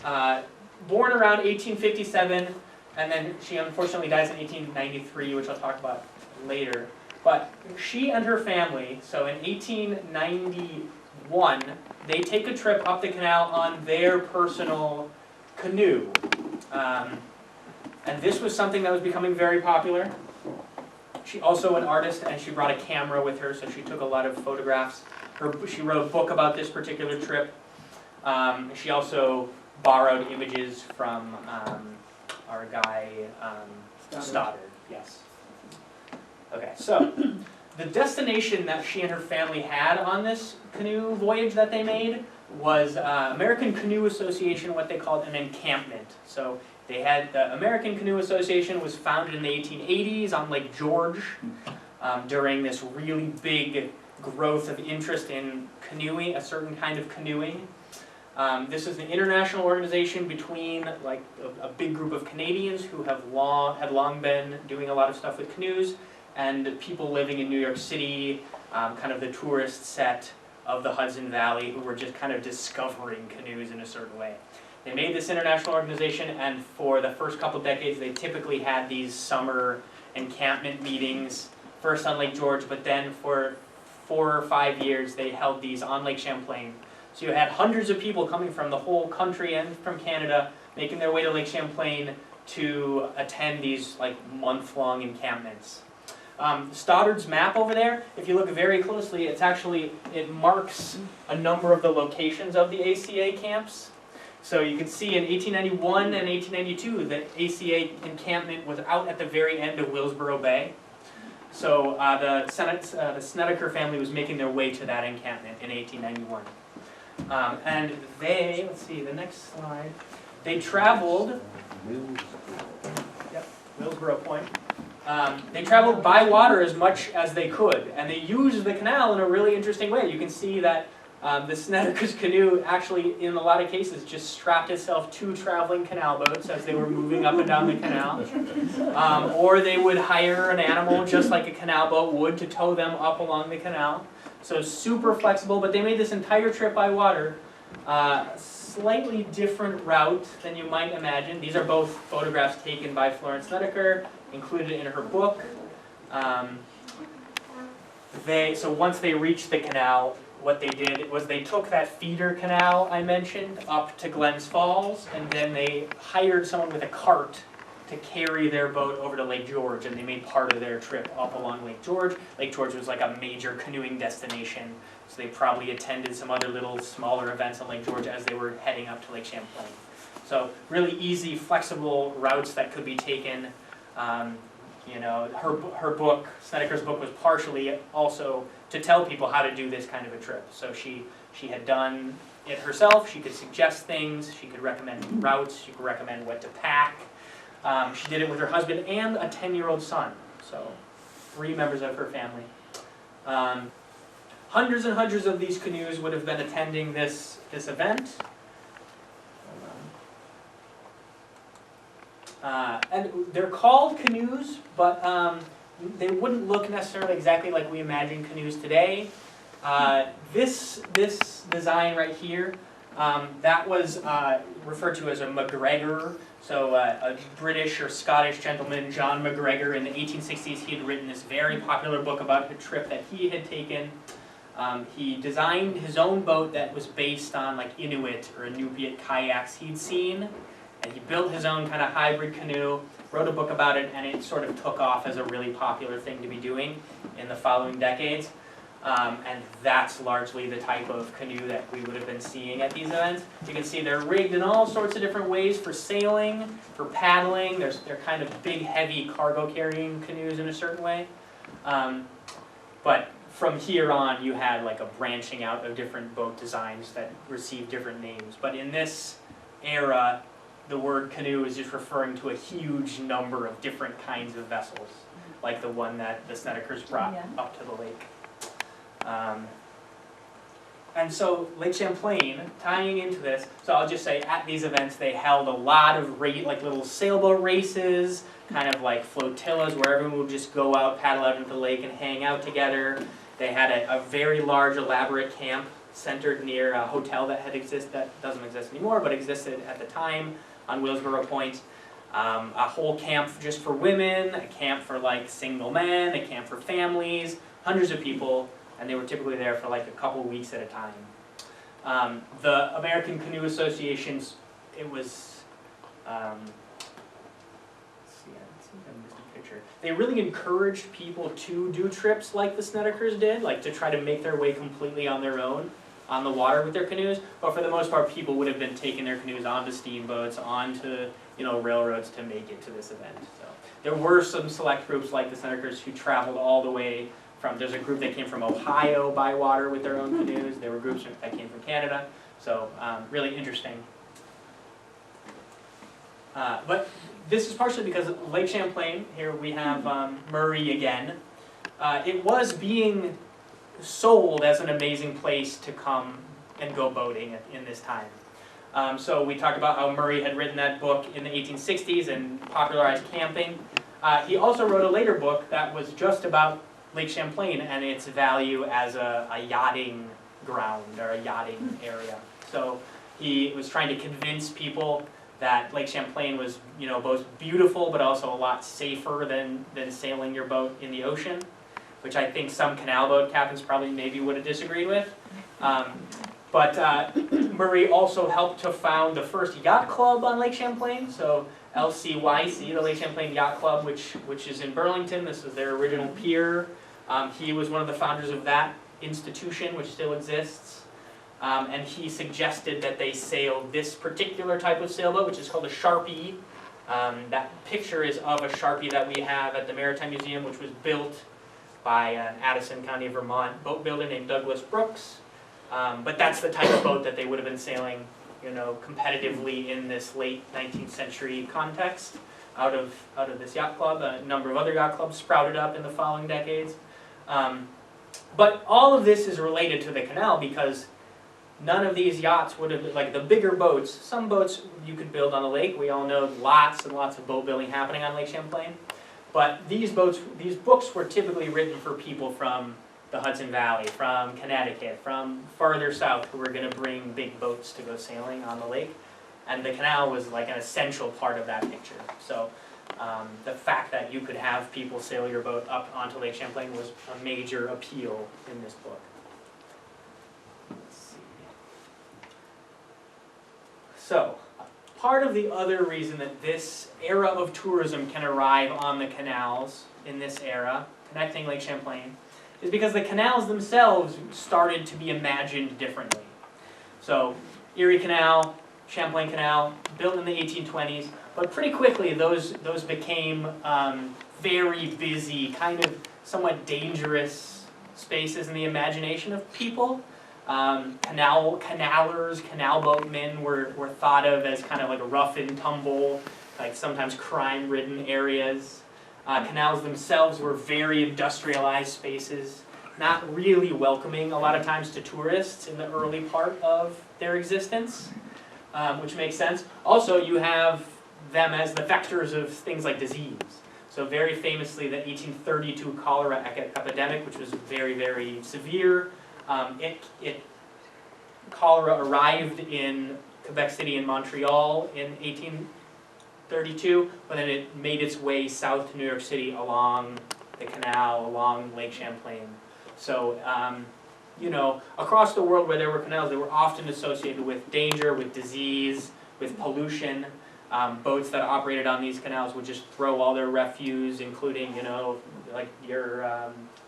Speaker 1: born around 1857, and then she unfortunately dies in 1893, which I'll talk about later. But she and her family, so in 1891, they take a trip up the canal on their personal canoe. And this was something that was becoming very popular. She's also an artist, and she brought a camera with her, so she took a lot of photographs. She wrote a book about this particular trip. She also borrowed images from our guy, Stoddard. Yes. Okay, so the destination that she and her family had on this canoe voyage that they made was American Canoe Association, what they called an encampment. So they had, the American Canoe Association was founded in the 1880s on Lake George during this really big growth of interest in canoeing, a certain kind of canoeing. This is an international organization between like a big group of Canadians who had long been doing a lot of stuff with canoes, and people living in New York City, kind of the tourist set of the Hudson Valley, who were just kind of discovering canoes in a certain way. They made this international organization, and for the first couple decades they typically had these summer encampment meetings, first on Lake George, but then for 4 or 5 years they held these on Lake Champlain. So you had hundreds of people coming from the whole country and from Canada making their way to Lake Champlain to attend these like month-long encampments. Stoddard's map over there, if you look very closely, it marks a number of the locations of the ACA camps. So you can see in 1891 and 1892 the ACA encampment was out at the very end of Willsboro Bay. So the Snedeker family was making their way to that encampment in 1891. And they, let's see, the next slide, they traveled, yep, Willsboro Point. They traveled by water as much as they could, and they used the canal in a really interesting way. You can see that the Snedeker's canoe actually, in a lot of cases, just strapped itself to traveling canal boats as they were moving up and down the canal. Or they would hire an animal, just like a canal boat would, to tow them up along the canal. So super flexible, but they made this entire trip by water. Slightly different route than you might imagine. These are both photographs taken by Florence Snedeker, included in her book. So once they reached the canal, what they did was they took that feeder canal I mentioned up to Glens Falls, and then they hired someone with a cart to carry their boat over to Lake George, and they made part of their trip up along Lake George. Lake George was like a major canoeing destination, so they probably attended some other little smaller events on Lake George as they were heading up to Lake Champlain. So really easy, flexible routes that could be taken. You know, her book, Snedeker's book, was partially also to tell people how to do this kind of a trip. So she had done it herself. She could suggest things. She could recommend routes. She could recommend what to pack. She did it with her husband and a 10-year-old son. So 3 members of her family. Hundreds and hundreds of these canoes would have been attending this event. And they're called canoes, but they wouldn't look necessarily exactly like we imagine canoes today. This design right here, that was referred to as a MacGregor. So a British or Scottish gentleman, John MacGregor, in the 1860s, he had written this very popular book about the trip that he had taken. He designed his own boat that was based on like Inuit or Inupiat kayaks he'd seen. And he built his own kind of hybrid canoe, wrote a book about it, and it sort of took off as a really popular thing to be doing in the following decades. And that's largely the type of canoe that we would have been seeing at these events. You can see they're rigged in all sorts of different ways for sailing, for paddling. They're kind of big, heavy cargo-carrying canoes in a certain way. But from here on, you had like a branching out of different boat designs that received different names. But in this era, the word canoe is just referring to a huge number of different kinds of vessels, like the one that the Snedekers brought up to the lake. And so Lake Champlain, tying into this, so I'll just say at these events they held a lot of like little sailboat races, kind of like flotillas where everyone would just go out, paddle out into the lake and hang out together. They had a very large, elaborate camp centered near a hotel that doesn't exist anymore, but existed at the time on Willsboro Point. A whole camp just for women, a camp for like single men, a camp for families, hundreds of people, and they were typically there for like a couple weeks at a time. The American Canoe Associations, it was, let's see, I missed a picture. They really encouraged people to do trips like the Snedekers did, like to try to make their way completely on their own on the water with their canoes, but for the most part people would have been taking their canoes onto steamboats, onto railroads to make it to this event. So there were some select groups like the Snedekers who traveled all the way from, there's a group that came from Ohio by water with their own canoes, there were groups that came from Canada, so really interesting. But this is partially because Lake Champlain, here we have Murray again, it was being sold as an amazing place to come and go boating in this time. So we talked about how Murray had written that book in the 1860s and popularized camping. He also wrote a later book that was just about Lake Champlain and its value as a yachting ground or a yachting area. So he was trying to convince people that Lake Champlain was, you know, both beautiful but also a lot safer than sailing your boat in the ocean, which I think some canal boat captains probably maybe would have disagreed with. But Murray also helped to found the first yacht club on Lake Champlain, so LCYC, the Lake Champlain Yacht Club, which is in Burlington. This is their original pier. He was one of the founders of that institution, which still exists. And he suggested that they sail this particular type of sailboat, which is called a Sharpie. That picture is of a Sharpie that we have at the Maritime Museum, which was built by an Addison County, Vermont boat builder named Douglas Brooks. But that's the type of boat that they would have been sailing, you know, competitively in this late 19th century context out of this yacht club. A number of other yacht clubs sprouted up in the following decades. But all of this is related to the canal because none of these yachts would have, like the bigger boats, some boats you could build on the lake. We all know lots and lots of boat building happening on Lake Champlain. But these books were typically written for people from the Hudson Valley, from Connecticut, from farther south who were going to bring big boats to go sailing on the lake. And the canal was like an essential part of that picture. So the fact that you could have people sail your boat up onto Lake Champlain was a major appeal in this book. Let's see. So, part of the other reason that this era of tourism can arrive on the canals in this era, connecting Lake Champlain, is because the canals themselves started to be imagined differently. So, Erie Canal, Champlain Canal, built in the 1820s, but pretty quickly those became very busy, kind of somewhat dangerous spaces in the imagination of people. Canalers, canal boatmen were thought of as kind of like a rough and tumble, like sometimes crime-ridden areas. Canals themselves were very industrialized spaces, not really welcoming a lot of times to tourists in the early part of their existence, which makes sense. Also, you have them as the vectors of things like disease. So very famously, the 1832 cholera epidemic, which was very, very severe, cholera arrived in Quebec City and Montreal in 1832, but then it made its way south to New York City along the canal, along Lake Champlain. So, you know, across the world where there were canals, they were often associated with danger, with disease, with pollution. Boats that operated on these canals would just throw all their refuse, including, you know, like your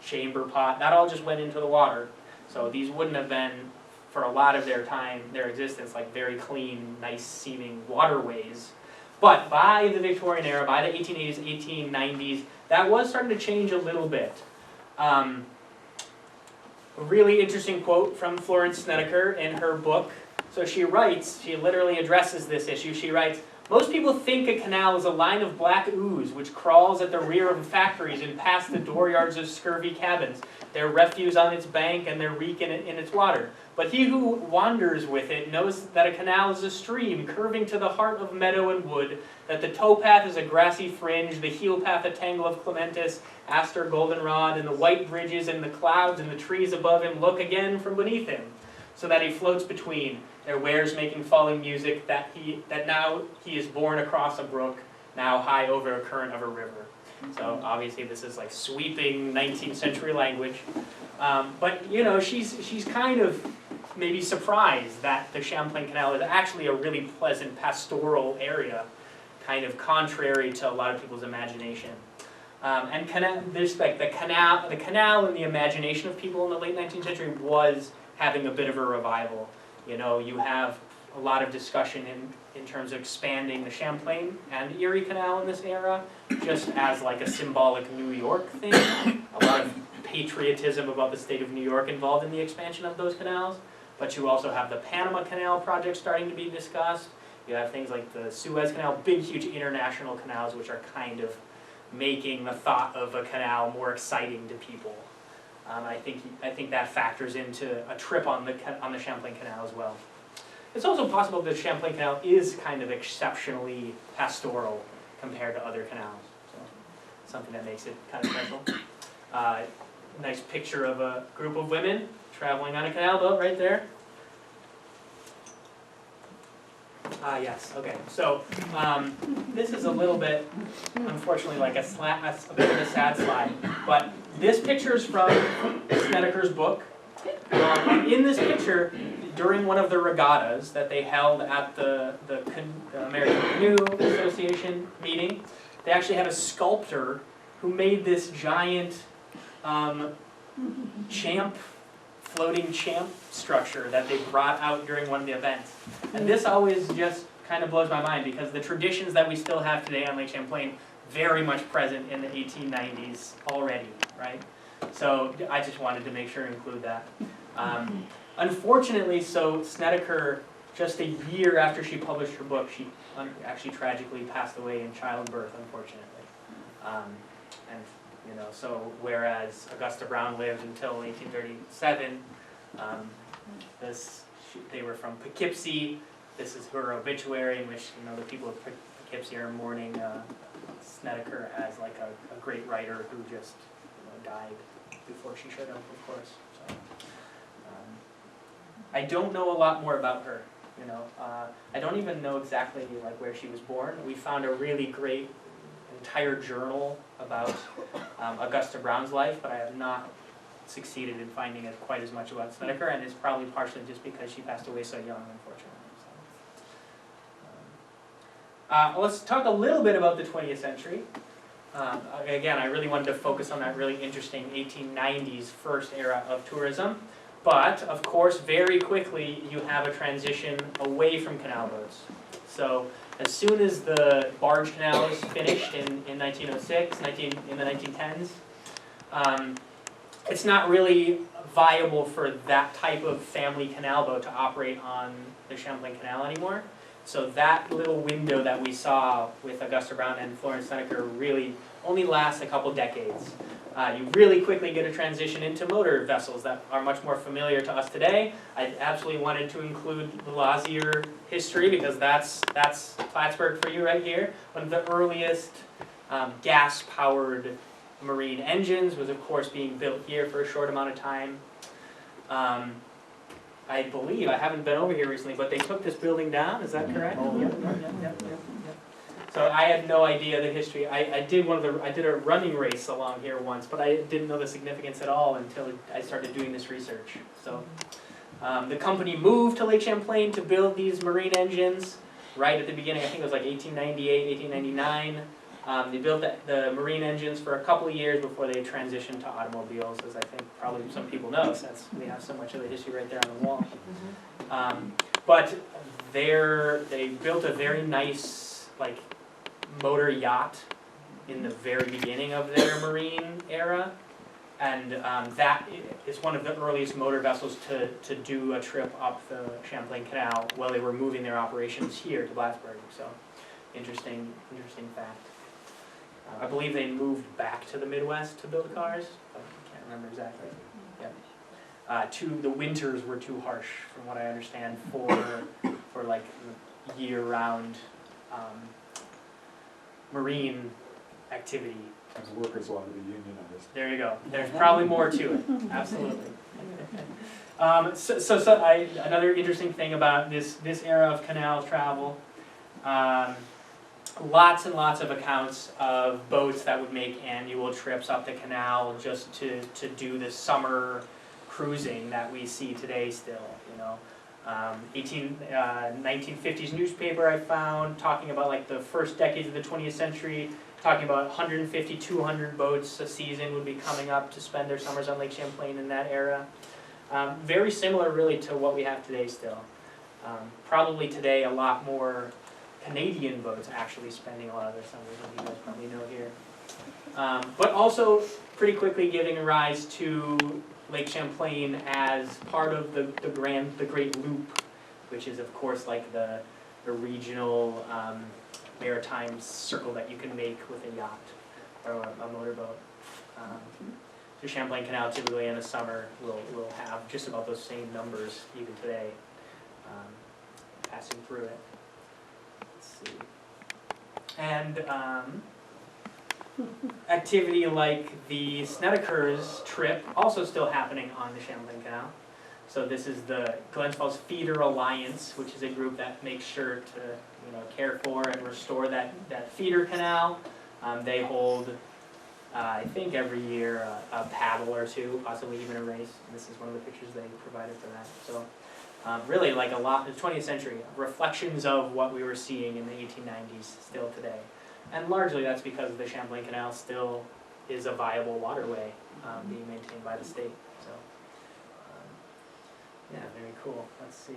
Speaker 1: chamber pot. That all just went into the water. So these wouldn't have been, for a lot of their time, their existence, like very clean, nice-seeming waterways. But by the Victorian era, by the 1880s, 1890s, that was starting to change a little bit. A really interesting quote from Florence Snedeker in her book. So she writes, she literally addresses this issue. She writes, "Most people think a canal is a line of black ooze which crawls at the rear of factories and past the dooryards of scurvy cabins, their refuse on its bank and their reek in its water. But he who wanders with it knows that a canal is a stream curving to the heart of meadow and wood, that the towpath is a grassy fringe, the heel path a tangle of clematis, aster, goldenrod, and the white bridges and the clouds and the trees above him look again from beneath him, so that he floats between, their wares making falling music, that now he is borne across a brook, now high over a current of a river." So obviously this is like sweeping 19th century language. But you know, she's kind of maybe surprised that the Champlain Canal is actually a really pleasant pastoral area, kind of contrary to a lot of people's imagination. And the canal in the imagination of people in the late 19th century was having a bit of a revival. You know, you have a lot of discussion in terms of expanding the Champlain and Erie Canal in this era, just as like a symbolic New York thing. A lot of patriotism about the state of New York involved in the expansion of those canals. But you also have the Panama Canal project starting to be discussed. You have things like the Suez Canal, big, huge international canals, which are kind of making the thought of a canal more exciting to people. I think that factors into a trip on the Champlain Canal as well. It's also possible that the Champlain Canal is kind of exceptionally pastoral compared to other canals. So something that makes it kind of special. Nice picture of a group of women traveling on a canal boat right there. Yes, okay. So this is a little bit, unfortunately, like a bit of a sad slide. But this picture is from Snedeker's book. And in this picture, during one of the regattas that they held at the American Canoe Association meeting, they actually had a sculptor who made this giant floating champ structure that they brought out during one of the events. And this always just kind of blows my mind because the traditions that we still have today on Lake Champlain very much present in the 1890s already, right? So I just wanted to make sure to include that. Unfortunately, so Snedeker, just a year after she published her book, she actually tragically passed away in childbirth, unfortunately. And you know, so whereas Augusta Brown lived until 1837, they were from Poughkeepsie. This is her obituary, in which the people of Poughkeepsie are mourning Snedeker as like a great writer who just died before she should have, of course. So, I don't know a lot more about her. I don't even know exactly like where she was born. We found a really great entire journal about Augusta Brown's life, but I have not succeeded in finding it quite as much about Snedeker, and it's probably partially just because she passed away so young, unfortunately. So, let's talk a little bit about the 20th century. Again, I really wanted to focus on that really interesting 1890s first era of tourism, but of course very quickly you have a transition away from canal boats. So as soon as the barge canal was finished in 1906, in the 1910s, it's not really viable for that type of family canal boat to operate on the Champlain Canal anymore. So that little window that we saw with Augusta Brown and Florence Snedeker really only lasts a couple decades. You really quickly get a transition into motor vessels that are much more familiar to us today. I absolutely wanted to include the Lazier history because that's Plattsburgh for you right here. One of the earliest gas-powered marine engines was, of course, being built here for a short amount of time. I believe, I haven't been over here recently, but they took this building down, is that correct? Oh, yep. So I had no idea the history. I did a running race along here once, but I didn't know the significance at all until I started doing this research. So the company moved to Lake Champlain to build these marine engines right at the beginning. I think it was like 1898, 1899. They built the marine engines for a couple of years before they transitioned to automobiles, as I think probably some people know, since we have so much of the history right there on the wall. But they built a very nice like motor yacht in the very beginning of their marine era, and that is one of the earliest motor vessels to do a trip up the Champlain Canal while they were moving their operations here to Plattsburgh. So interesting fact. I believe they moved back to the Midwest to build cars. I can't remember exactly. Yeah. The winters were too harsh, from what I understand, for like year-round marine activity.
Speaker 4: As workers want to be unionized.
Speaker 1: There you go. There's probably more to it. Absolutely. Another interesting thing about this era of canal travel. Lots and lots of accounts of boats that would make annual trips up the canal just to do the summer cruising that we see today still, 1950s newspaper I found talking about like the first decades of the 20th century, talking about 150, 200 boats a season would be coming up to spend their summers on Lake Champlain in that era. Very similar really to what we have today still. Probably today a lot more Canadian boats actually spending a lot of their summers, as you guys probably know here. But also pretty quickly giving rise to Lake Champlain as part of the Great Loop, which is of course like the regional maritime circle that you can make with a yacht or a motorboat. The Champlain Canal typically in the summer will have just about those same numbers even today. passing through it. Let's see. And activity like the Snedeker's trip also still happening on the Champlain Canal. So this is the Glens Falls Feeder Alliance, which is a group that makes sure to care for and restore that feeder canal. They hold, I think every year, a paddle or two, possibly even a race. And this is one of the pictures they provided for that. So really like a lot, the 20th century, reflections of what we were seeing in the 1890s still today. And largely that's because the Champlain Canal still is a viable waterway being maintained by the state. So yeah, very cool. Let's see.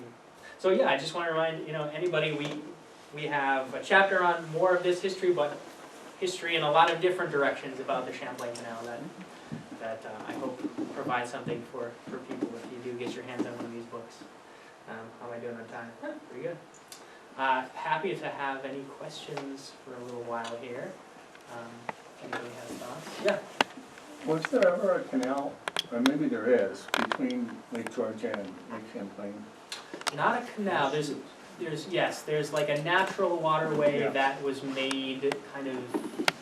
Speaker 1: So yeah, I just want to remind anybody we have a chapter on more of this history, but history in a lot of different directions about the Champlain Canal that I hope provides something for people if you do get your hands on one of these books. How am I doing on time? Pretty good. Happy to have any questions for a little while here. Anybody has thoughts? Yeah.
Speaker 5: Was there ever a canal, or maybe there is, between Lake Georgia and Lake Champlain?
Speaker 1: Not a canal. There's like a natural waterway
Speaker 5: Yeah.
Speaker 1: that was made kind of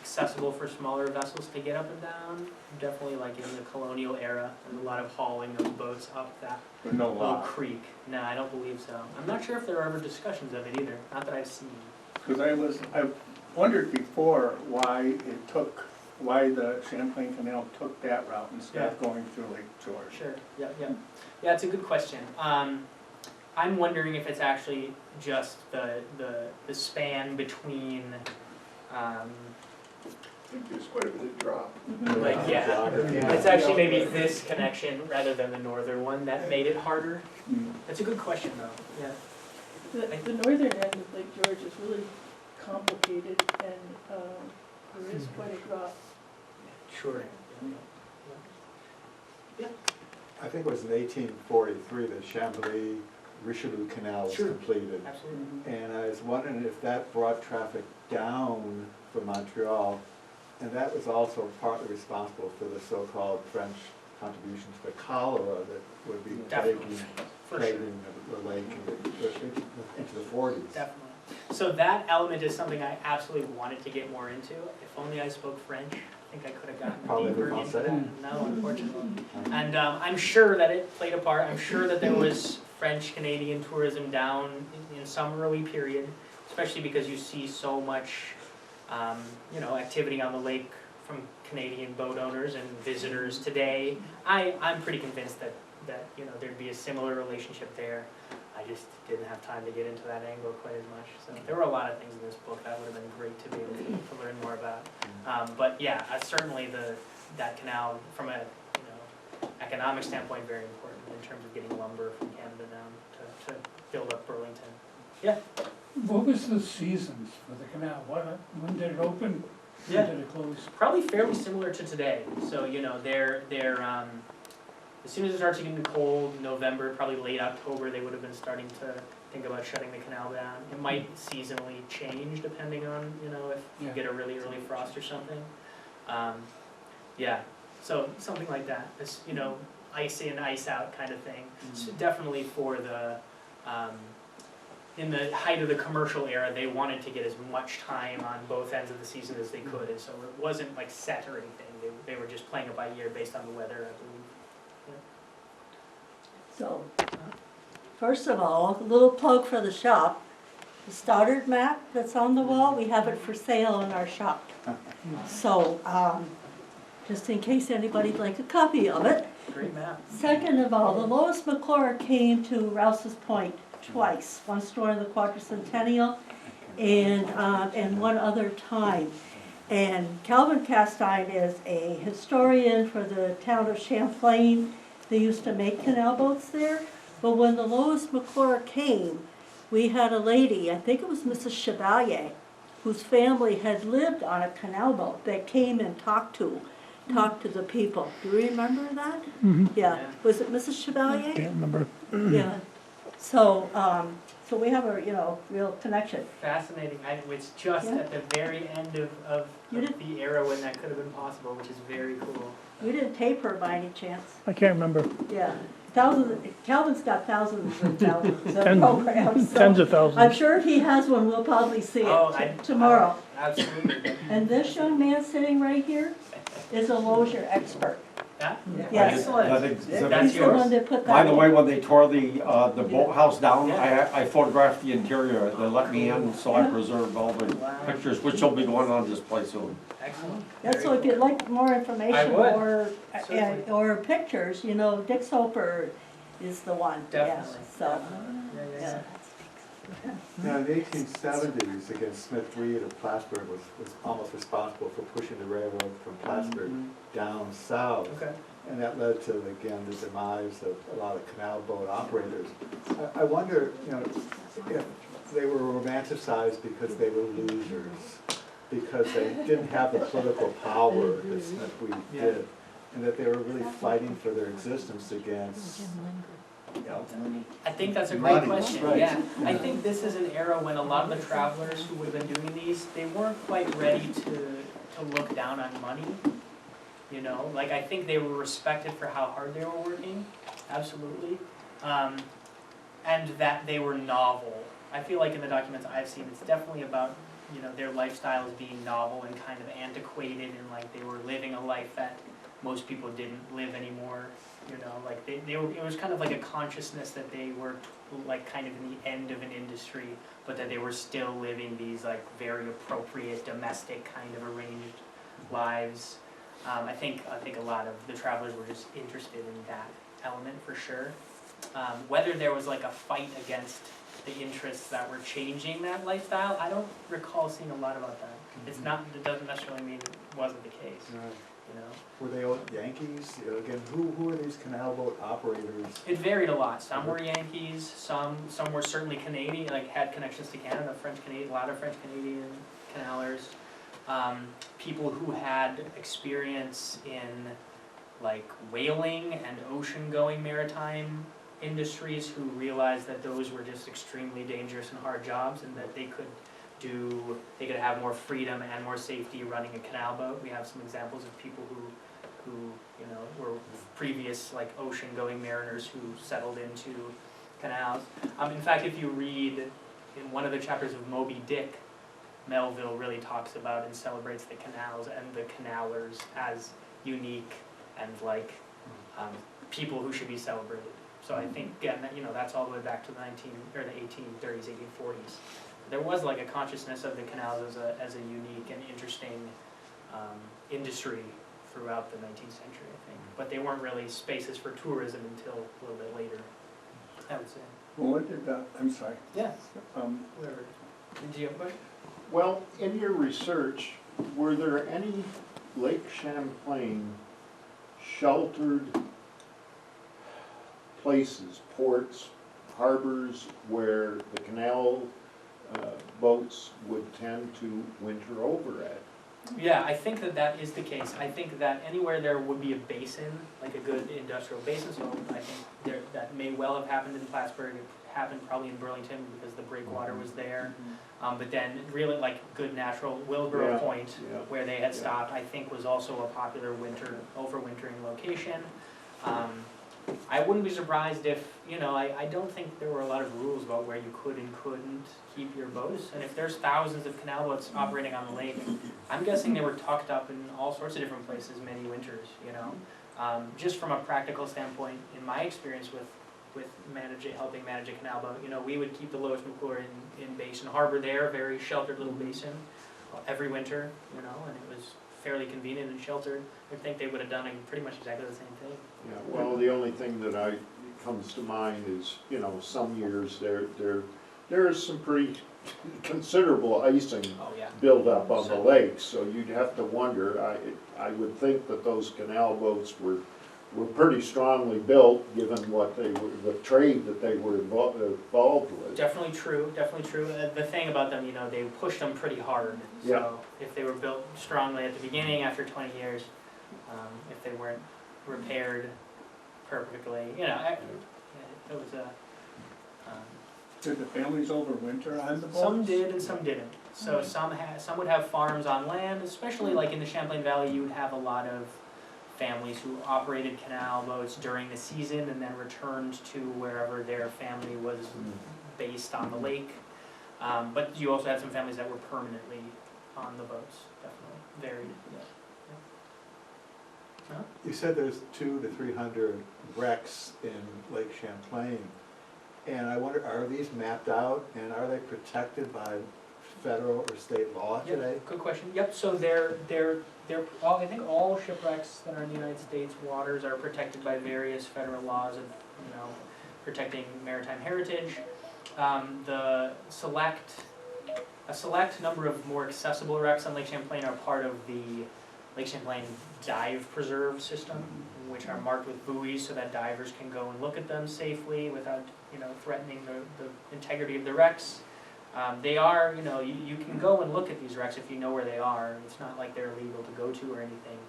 Speaker 1: accessible for smaller vessels to get up and down. Definitely like in the colonial era, and a lot of hauling of boats up that
Speaker 5: But no
Speaker 1: little
Speaker 5: lock?
Speaker 1: creek. No, I don't believe so. I'm not sure if there are ever discussions of it either. Not that I've seen.
Speaker 5: Because I wondered before why the Champlain Canal took that route instead of going through Lake George.
Speaker 1: Sure. Yeah, it's a good question. I'm wondering if it's actually just the span between.
Speaker 4: I think there's quite a bit of drop.
Speaker 1: It's actually maybe this connection rather than the northern one that made it harder.
Speaker 5: Mm.
Speaker 1: That's a good question though, yeah.
Speaker 6: The northern end of Lake George is really complicated, and there is quite a drop.
Speaker 1: Sure.
Speaker 7: I think it was in 1843 that Chambly-Richelieu Canal was
Speaker 1: Sure.
Speaker 7: completed.
Speaker 1: Absolutely.
Speaker 7: And I was wondering if that brought traffic down from Montreal, and that was also partly responsible for the so-called French contribution to the cholera that would be
Speaker 1: Definitely. For sure.
Speaker 7: plaguing the lake into the 40s.
Speaker 1: Definitely. So that element is something I absolutely wanted to get more into. If only I spoke French, I think I could have gotten
Speaker 7: Probably
Speaker 1: deeper
Speaker 7: not
Speaker 1: into
Speaker 7: said.
Speaker 1: that. No, unfortunately. And I'm sure that it played a part. I'm sure that there was French-Canadian tourism down in some early period, especially because you see so much, activity on the lake from Canadian boat owners and visitors today. I'm pretty convinced that there'd be a similar relationship there. I just didn't have time to get into that angle quite as much. So there were a lot of things in this book that would have been great to be able to learn more about. But yeah, certainly that canal from a economic standpoint very important in terms of getting lumber from Canada down to build up Burlington. Yeah.
Speaker 8: What was the seasons for the canal? When did it open?
Speaker 1: Yeah.
Speaker 8: When did it close?
Speaker 1: Probably fairly similar to today. So they're as soon as it starts getting cold, November, probably late October, they would have been starting to think about shutting the canal down. It might seasonally change depending on if you get a really early frost or something. So something like that. This ice in, ice out kind of thing. So definitely for the in the height of the commercial era, they wanted to get as much time on both ends of the season as they could, and so it wasn't like set or anything. They were just playing it by ear based on the weather, I believe.
Speaker 3: So, first of all, a little plug for the shop. The Stoddard map that's on the wall, we have it for sale in our shop. So, just in case anybody'd like a copy of it.
Speaker 1: Great map.
Speaker 3: Second of all, the Lois McClure came to Rouse's Point twice, once during the quadricentennial and one other time. And Calvin Castine is a historian for the town of Champlain. They used to make canal boats there. But when the Lois McClure came, we had a lady, I think it was Mrs. Chevalier, whose family had lived on a canal boat that came and talked to the people. Do you remember that? Yeah. Was it Mrs. Chevalier?
Speaker 2: Can't remember.
Speaker 3: Yeah. So, so we have a, real connection.
Speaker 1: Fascinating. It's just at the very end of the era when that could have been possible, which is very cool.
Speaker 3: You didn't tape her by any chance?
Speaker 2: I can't remember.
Speaker 3: Yeah. Calvin's got thousands and thousands of
Speaker 2: Tens-
Speaker 3: programs,
Speaker 2: Tens
Speaker 3: so
Speaker 2: of thousands.
Speaker 3: I'm sure if he has one, we'll probably see it tomorrow.
Speaker 1: Absolutely.
Speaker 3: And this young man sitting right here is a Lozier expert.
Speaker 1: Yeah?
Speaker 3: Yes.
Speaker 1: That's
Speaker 3: He's the
Speaker 1: yours?
Speaker 3: one that put that.
Speaker 9: By the way,
Speaker 3: in.
Speaker 9: when they tore the boathouse down,
Speaker 1: Yeah.
Speaker 9: I photographed the interior. They let me in, so I preserved all the pictures, which will be going on display soon.
Speaker 1: Excellent.
Speaker 3: Yeah, so if you'd like more information
Speaker 1: I would.
Speaker 3: or, or pictures, you know, Dick Soper is the one, yeah,
Speaker 1: Definitely.
Speaker 3: so.
Speaker 1: Yeah.
Speaker 7: Now, in the 1870s, again, Smith Reed of Plattsburgh was almost responsible for pushing the railroad from Plattsburgh down south.
Speaker 1: Okay.
Speaker 7: And that led to, again, the demise of a lot of canal boat operators. I wonder, you know, if they were romanticized because they were losers, because they didn't have the political power that Smith Reed did, and that they were really fighting for their existence against, you know,
Speaker 1: I think that's a great
Speaker 7: Money,
Speaker 1: question,
Speaker 7: right.
Speaker 1: yeah. I think this is an era when a lot of the travelers who would have been doing these, they weren't quite ready to look down on money. You know, like I think they were respected for how hard they were working, absolutely. And that they were novel. I feel like in the documents I've seen, it's definitely about, you know, their lifestyles being novel and kind of antiquated, and like they were living a life that most people didn't live anymore. You know, like they were, it was kind of like a consciousness that they were like kind of in the end of an industry, but that they were still living these like very appropriate domestic kind of arranged lives. I think a lot of the travelers were just interested in that element for sure. Whether there was like a fight against the interests that were changing that lifestyle, I don't recall seeing a lot about that. It's not, it doesn't necessarily mean it wasn't the case, you know?
Speaker 7: were they all Yankees? You know, again, who are these canal boat operators?
Speaker 1: It varied a lot. Some were Yankees, some were certainly Canadian, like had connections to Canada, French-Canadian, a lot of French-Canadian canalers. People who had experience in like whaling and ocean-going maritime industries who realized that those were just extremely dangerous and hard jobs, and that they could have more freedom and more safety running a canal boat. We have some examples of people who you know were previous like ocean-going mariners who settled into canals. In fact, if you read in one of the chapters of Moby Dick, Melville really talks about and celebrates the canals and the canalers as unique and like people who should be celebrated. So I think, again, you know, that's all the way back to the 1830s, 1840s. There was like a consciousness of the canals as a unique and interesting industry throughout the 19th century, I think. But they weren't really spaces for tourism until a little bit later, I would say.
Speaker 5: Well, what did, I'm sorry.
Speaker 1: Yeah, whatever. Did you have a question?
Speaker 4: Well, in your research, were there any Lake Champlain sheltered places, ports, harbors, where the canal boats would tend to winter over at?
Speaker 1: Yeah, I think that is the case. I think that anywhere there would be a basin, like a good industrial basin, so I think that may well have happened in Plattsburgh. It happened probably in Burlington because the breakwater was there. But then really like good natural, Willsboro Point, where they had stopped, I think was also a popular overwintering location. I wouldn't be surprised if, you know, I don't think there were a lot of rules about where you could and couldn't keep your boats. And if there's thousands of canal boats operating on the lake, I'm guessing they were tucked up in all sorts of different places many winters, you know. Just from a practical standpoint, in my experience with helping manage a canal boat, you know, we would keep the Lois McClure in Basin Harbor there, very sheltered little basin, every winter, you know, and it was fairly convenient and sheltered. I think they would have done pretty much exactly the same thing.
Speaker 4: Yeah, well, the only thing that comes to mind is, you know, some years there is some pretty considerable icing
Speaker 1: Oh, yeah.
Speaker 4: built up on the lake, so you'd have to wonder. I would think that those canal boats were pretty strongly built, given what they were, the trade that they were involved with.
Speaker 1: Definitely true, definitely true. The thing about them, you know, they pushed them pretty hard. So if they were built strongly at the beginning, after 20 years, if they weren't repaired perfectly, you know, it was a...
Speaker 5: Did the families overwinter on the boats?
Speaker 1: Some did and some didn't. So some would have farms on land, especially like in the Champlain Valley, you would have a lot of families who operated canal boats during the season and then returned to wherever their family was based on the lake. But you also had some families that were permanently on the boats, definitely, varied, yeah.
Speaker 7: You said there's 200 to 300 wrecks in Lake Champlain, and I wonder, are these mapped out, and are they protected by federal or state law today?
Speaker 1: Yep, good question. Yep, so they're all, I think all shipwrecks that are in the United States waters are protected by various federal laws of, you know, protecting maritime heritage. A select number of more accessible wrecks on Lake Champlain are part of the Lake Champlain Dive Preserve system, which are marked with buoys so that divers can go and look at them safely without, you know, threatening the integrity of the wrecks. They are, you know, you can go and look at these wrecks if you know where they are. It's not like they're illegal to go to or anything.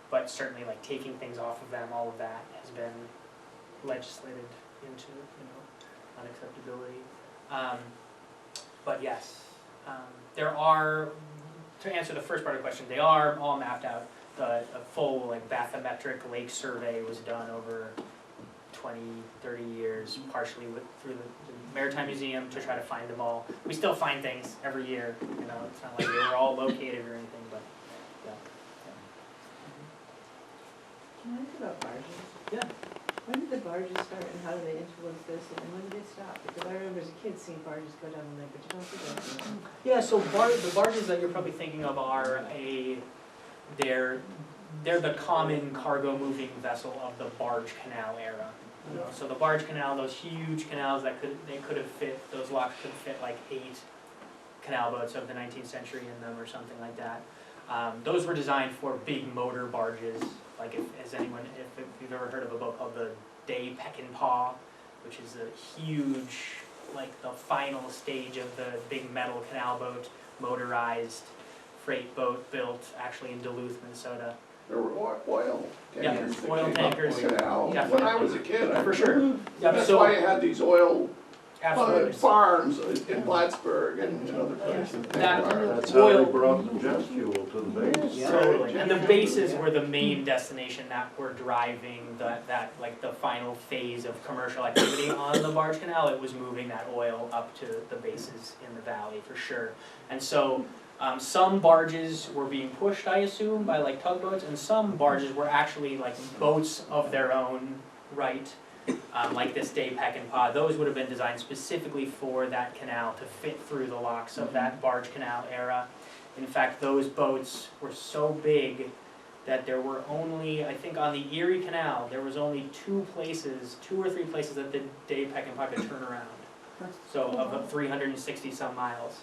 Speaker 1: But certainly, like, taking things off of them, all of that has been legislated into, you know, unacceptability. But yes, there are, to answer the first part of the question, they are all mapped out. A full, like, bathymetric lake survey was done over 20, 30 years, partially through the Maritime Museum to try to find them all. We still find things every year, you know, it's not like they were all located or anything, but, yeah.
Speaker 10: Can I ask about barges?
Speaker 1: Yeah.
Speaker 10: When did the barges start and how do they influence this and when did they stop? Because I remember as a kid seeing barges go down the lake, but you don't see that anymore.
Speaker 1: Yeah, so the barges that you're probably thinking of are they're the common cargo moving vessel of the barge canal era. You know, so the barge canal, those huge canals that could have fit, those locks could fit like 8 canal boats of the 19th century in them or something like that. Those were designed for big motor barges. Like if you've ever heard of a boat called the Day Peck and Paw, which is a huge, like the final stage of the big metal canal boat, motorized freight boat built actually in Duluth, Minnesota.
Speaker 4: There were oil tankers.
Speaker 1: Yeah, oil tankers.
Speaker 4: Yeah, when I was a kid,
Speaker 1: For sure. Yeah,
Speaker 4: that's
Speaker 1: so,
Speaker 4: why you had these oil
Speaker 1: absolutely.
Speaker 4: farms in Plattsburgh and other places.
Speaker 11: That's how they brought the jet fuel to the base.
Speaker 1: Totally, and the bases were the main destination that were driving that like the final phase of commercial activity on the barge canal. It was moving that oil up to the bases in the valley for sure. And so some barges were being pushed, I assume, by like tugboats, and some barges were actually like boats of their own right, like this Day Peck and Paw. Those would have been designed specifically for that canal to fit through the locks of that barge canal era. In fact, those boats were so big that there were only, I think on the Erie Canal, there was only 2 or 3 places that the Day Peck and Paw could turn around. So of 360 some miles.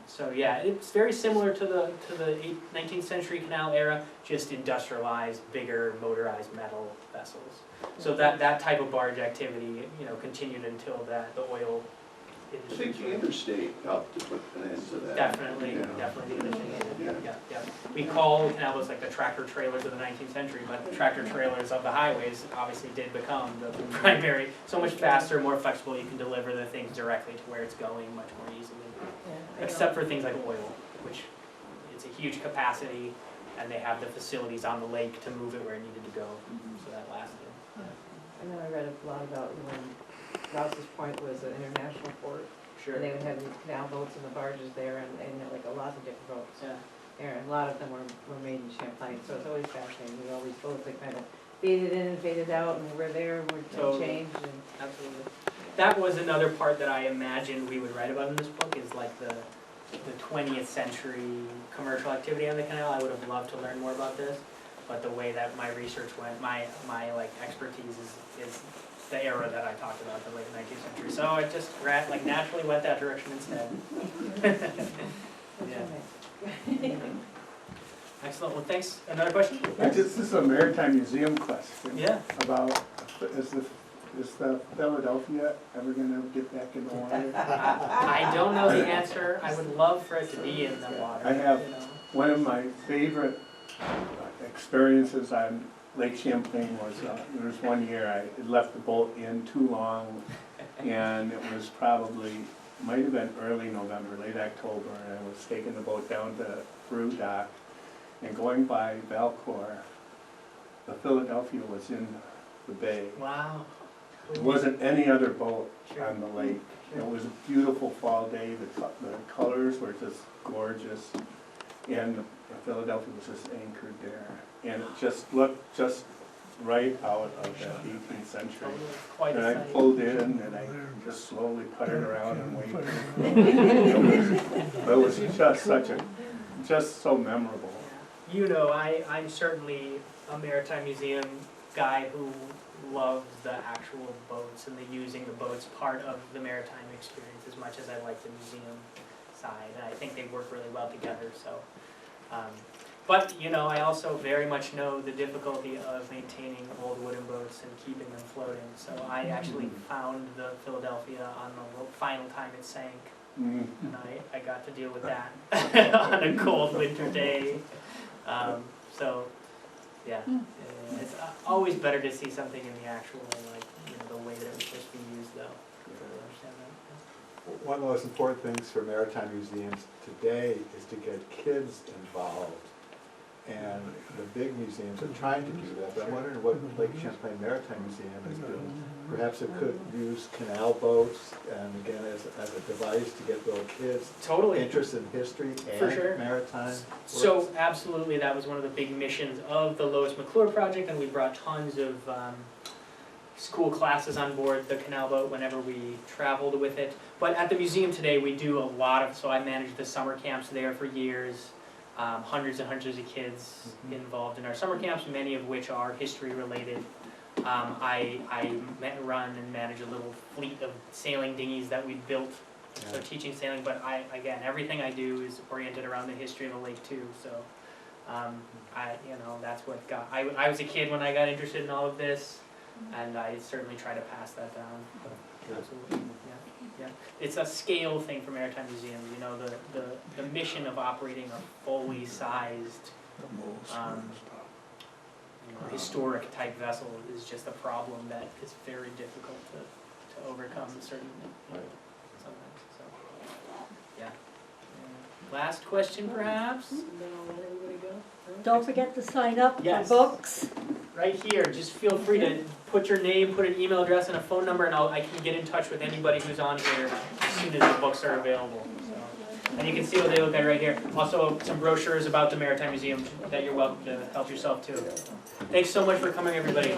Speaker 1: So yeah, it's very similar to the 19th century canal era, just industrialized, bigger, motorized metal vessels. So that type of barge activity, you know, continued until the oil
Speaker 4: I
Speaker 1: industry.
Speaker 4: think the interstate helped to put an end to that.
Speaker 1: Definitely,
Speaker 4: Yeah.
Speaker 1: definitely the interstate.
Speaker 4: Yeah.
Speaker 1: Yeah. We call canal boats like the tractor trailers of the 19th century, but the tractor trailers of the highways obviously did become the primary, so much faster, more flexible, you can deliver the things directly to where it's going much more easily. Except for things like oil, which it's a huge capacity, and they have the facilities on the lake to move it where it needed to go, so that lasted.
Speaker 10: I know I read a lot about when Rouse's Point was an international port.
Speaker 1: Sure.
Speaker 10: And they would have these canal boats and the barges there and like a lot of different boats.
Speaker 1: Yeah.
Speaker 10: There, and a lot of them were made in Champlain, so it's always fascinating, with all these boats that kind of faded in and faded out and we're there and we're
Speaker 1: Totally.
Speaker 10: changed and.
Speaker 1: Absolutely. That was another part that I imagined we would write about in this book, is like the 20th century commercial activity on the canal. I would have loved to learn more about this, but the way that my research went, my like expertise is the era that I talked about, the late 19th century. So I just naturally went that direction instead. Yeah. Excellent. Well, thanks. Another question?
Speaker 5: This is a maritime museum question.
Speaker 1: Yeah.
Speaker 5: About, is the Philadelphia ever gonna get back in the water?
Speaker 1: I don't know the answer. I would love for it to be in the water.
Speaker 5: I have
Speaker 1: you know.
Speaker 5: One of my favorite experiences on Lake Champlain was, there was one year I had left the boat in too long, and it was probably, might have been early November, late October, and I was taking the boat down to Brew Dock, and going by Valcor, the Philadelphia was in the bay.
Speaker 1: Wow.
Speaker 5: There wasn't any other boat on the lake. It was a beautiful fall day, the colors were just gorgeous, and the Philadelphia was just anchored there. And it just looked just right out of the 18th century.
Speaker 1: Quite
Speaker 5: And
Speaker 1: a
Speaker 5: I
Speaker 1: sight.
Speaker 5: pulled in and I just slowly puttered around and waited. It was just so memorable.
Speaker 1: You know, I'm certainly a maritime museum guy who loves the actual boats and the using the boats part of the maritime experience as much as I like the museum side. And I think they work really well together. So, but you know, I also very much know the difficulty of maintaining old wooden boats and keeping them floating. So I actually found the Philadelphia on the final time it sank. And I got to deal with that on a cold winter day. So, yeah, it's always better to see something in the actual, like, you know, the way that it was supposed to be used, though. I totally understand that.
Speaker 7: One of the most important things for maritime museums today is to get kids involved. And the big museums are trying to do that, but I'm wondering what Lake Champlain Maritime Museum is doing. Perhaps it could use canal boats, and again, as a device to get little kids
Speaker 1: Totally.
Speaker 7: interested in history
Speaker 1: For
Speaker 7: and
Speaker 1: sure.
Speaker 7: maritime.
Speaker 1: So
Speaker 7: works.
Speaker 1: absolutely, that was one of the big missions of the Lois McClure project, and we brought tons of school classes on board the canal boat whenever we traveled with it. But at the museum today, we do a lot of, so I managed the summer camps there for years. Hundreds and hundreds of kids involved in our summer camps, many of which are history related. I run and manage a little fleet of sailing dinghies that we built, so teaching sailing, but again, everything I do is oriented around the history of the lake too, so you know, that's what got, I was a kid when I got interested in all of this, and I certainly try to pass that down. Absolutely, yeah. Yeah, it's a scale thing for maritime museums. You know, the mission of operating a fully sized, historic type vessel is just a problem that is very difficult to overcome. Certainly, sometimes. So, yeah. Last question, perhaps.
Speaker 6: Then I'll let everybody go.
Speaker 3: Don't forget to sign up for
Speaker 1: Yes.
Speaker 3: books.
Speaker 1: Right here, just feel free to put your name, put an email address and a phone number, and I can get in touch with anybody who's on here as soon as the books are available. So, and you can see what they look like right here. Also, some brochures about the Maritime Museum that you're welcome to help yourself to. Thanks so much for coming, everybody.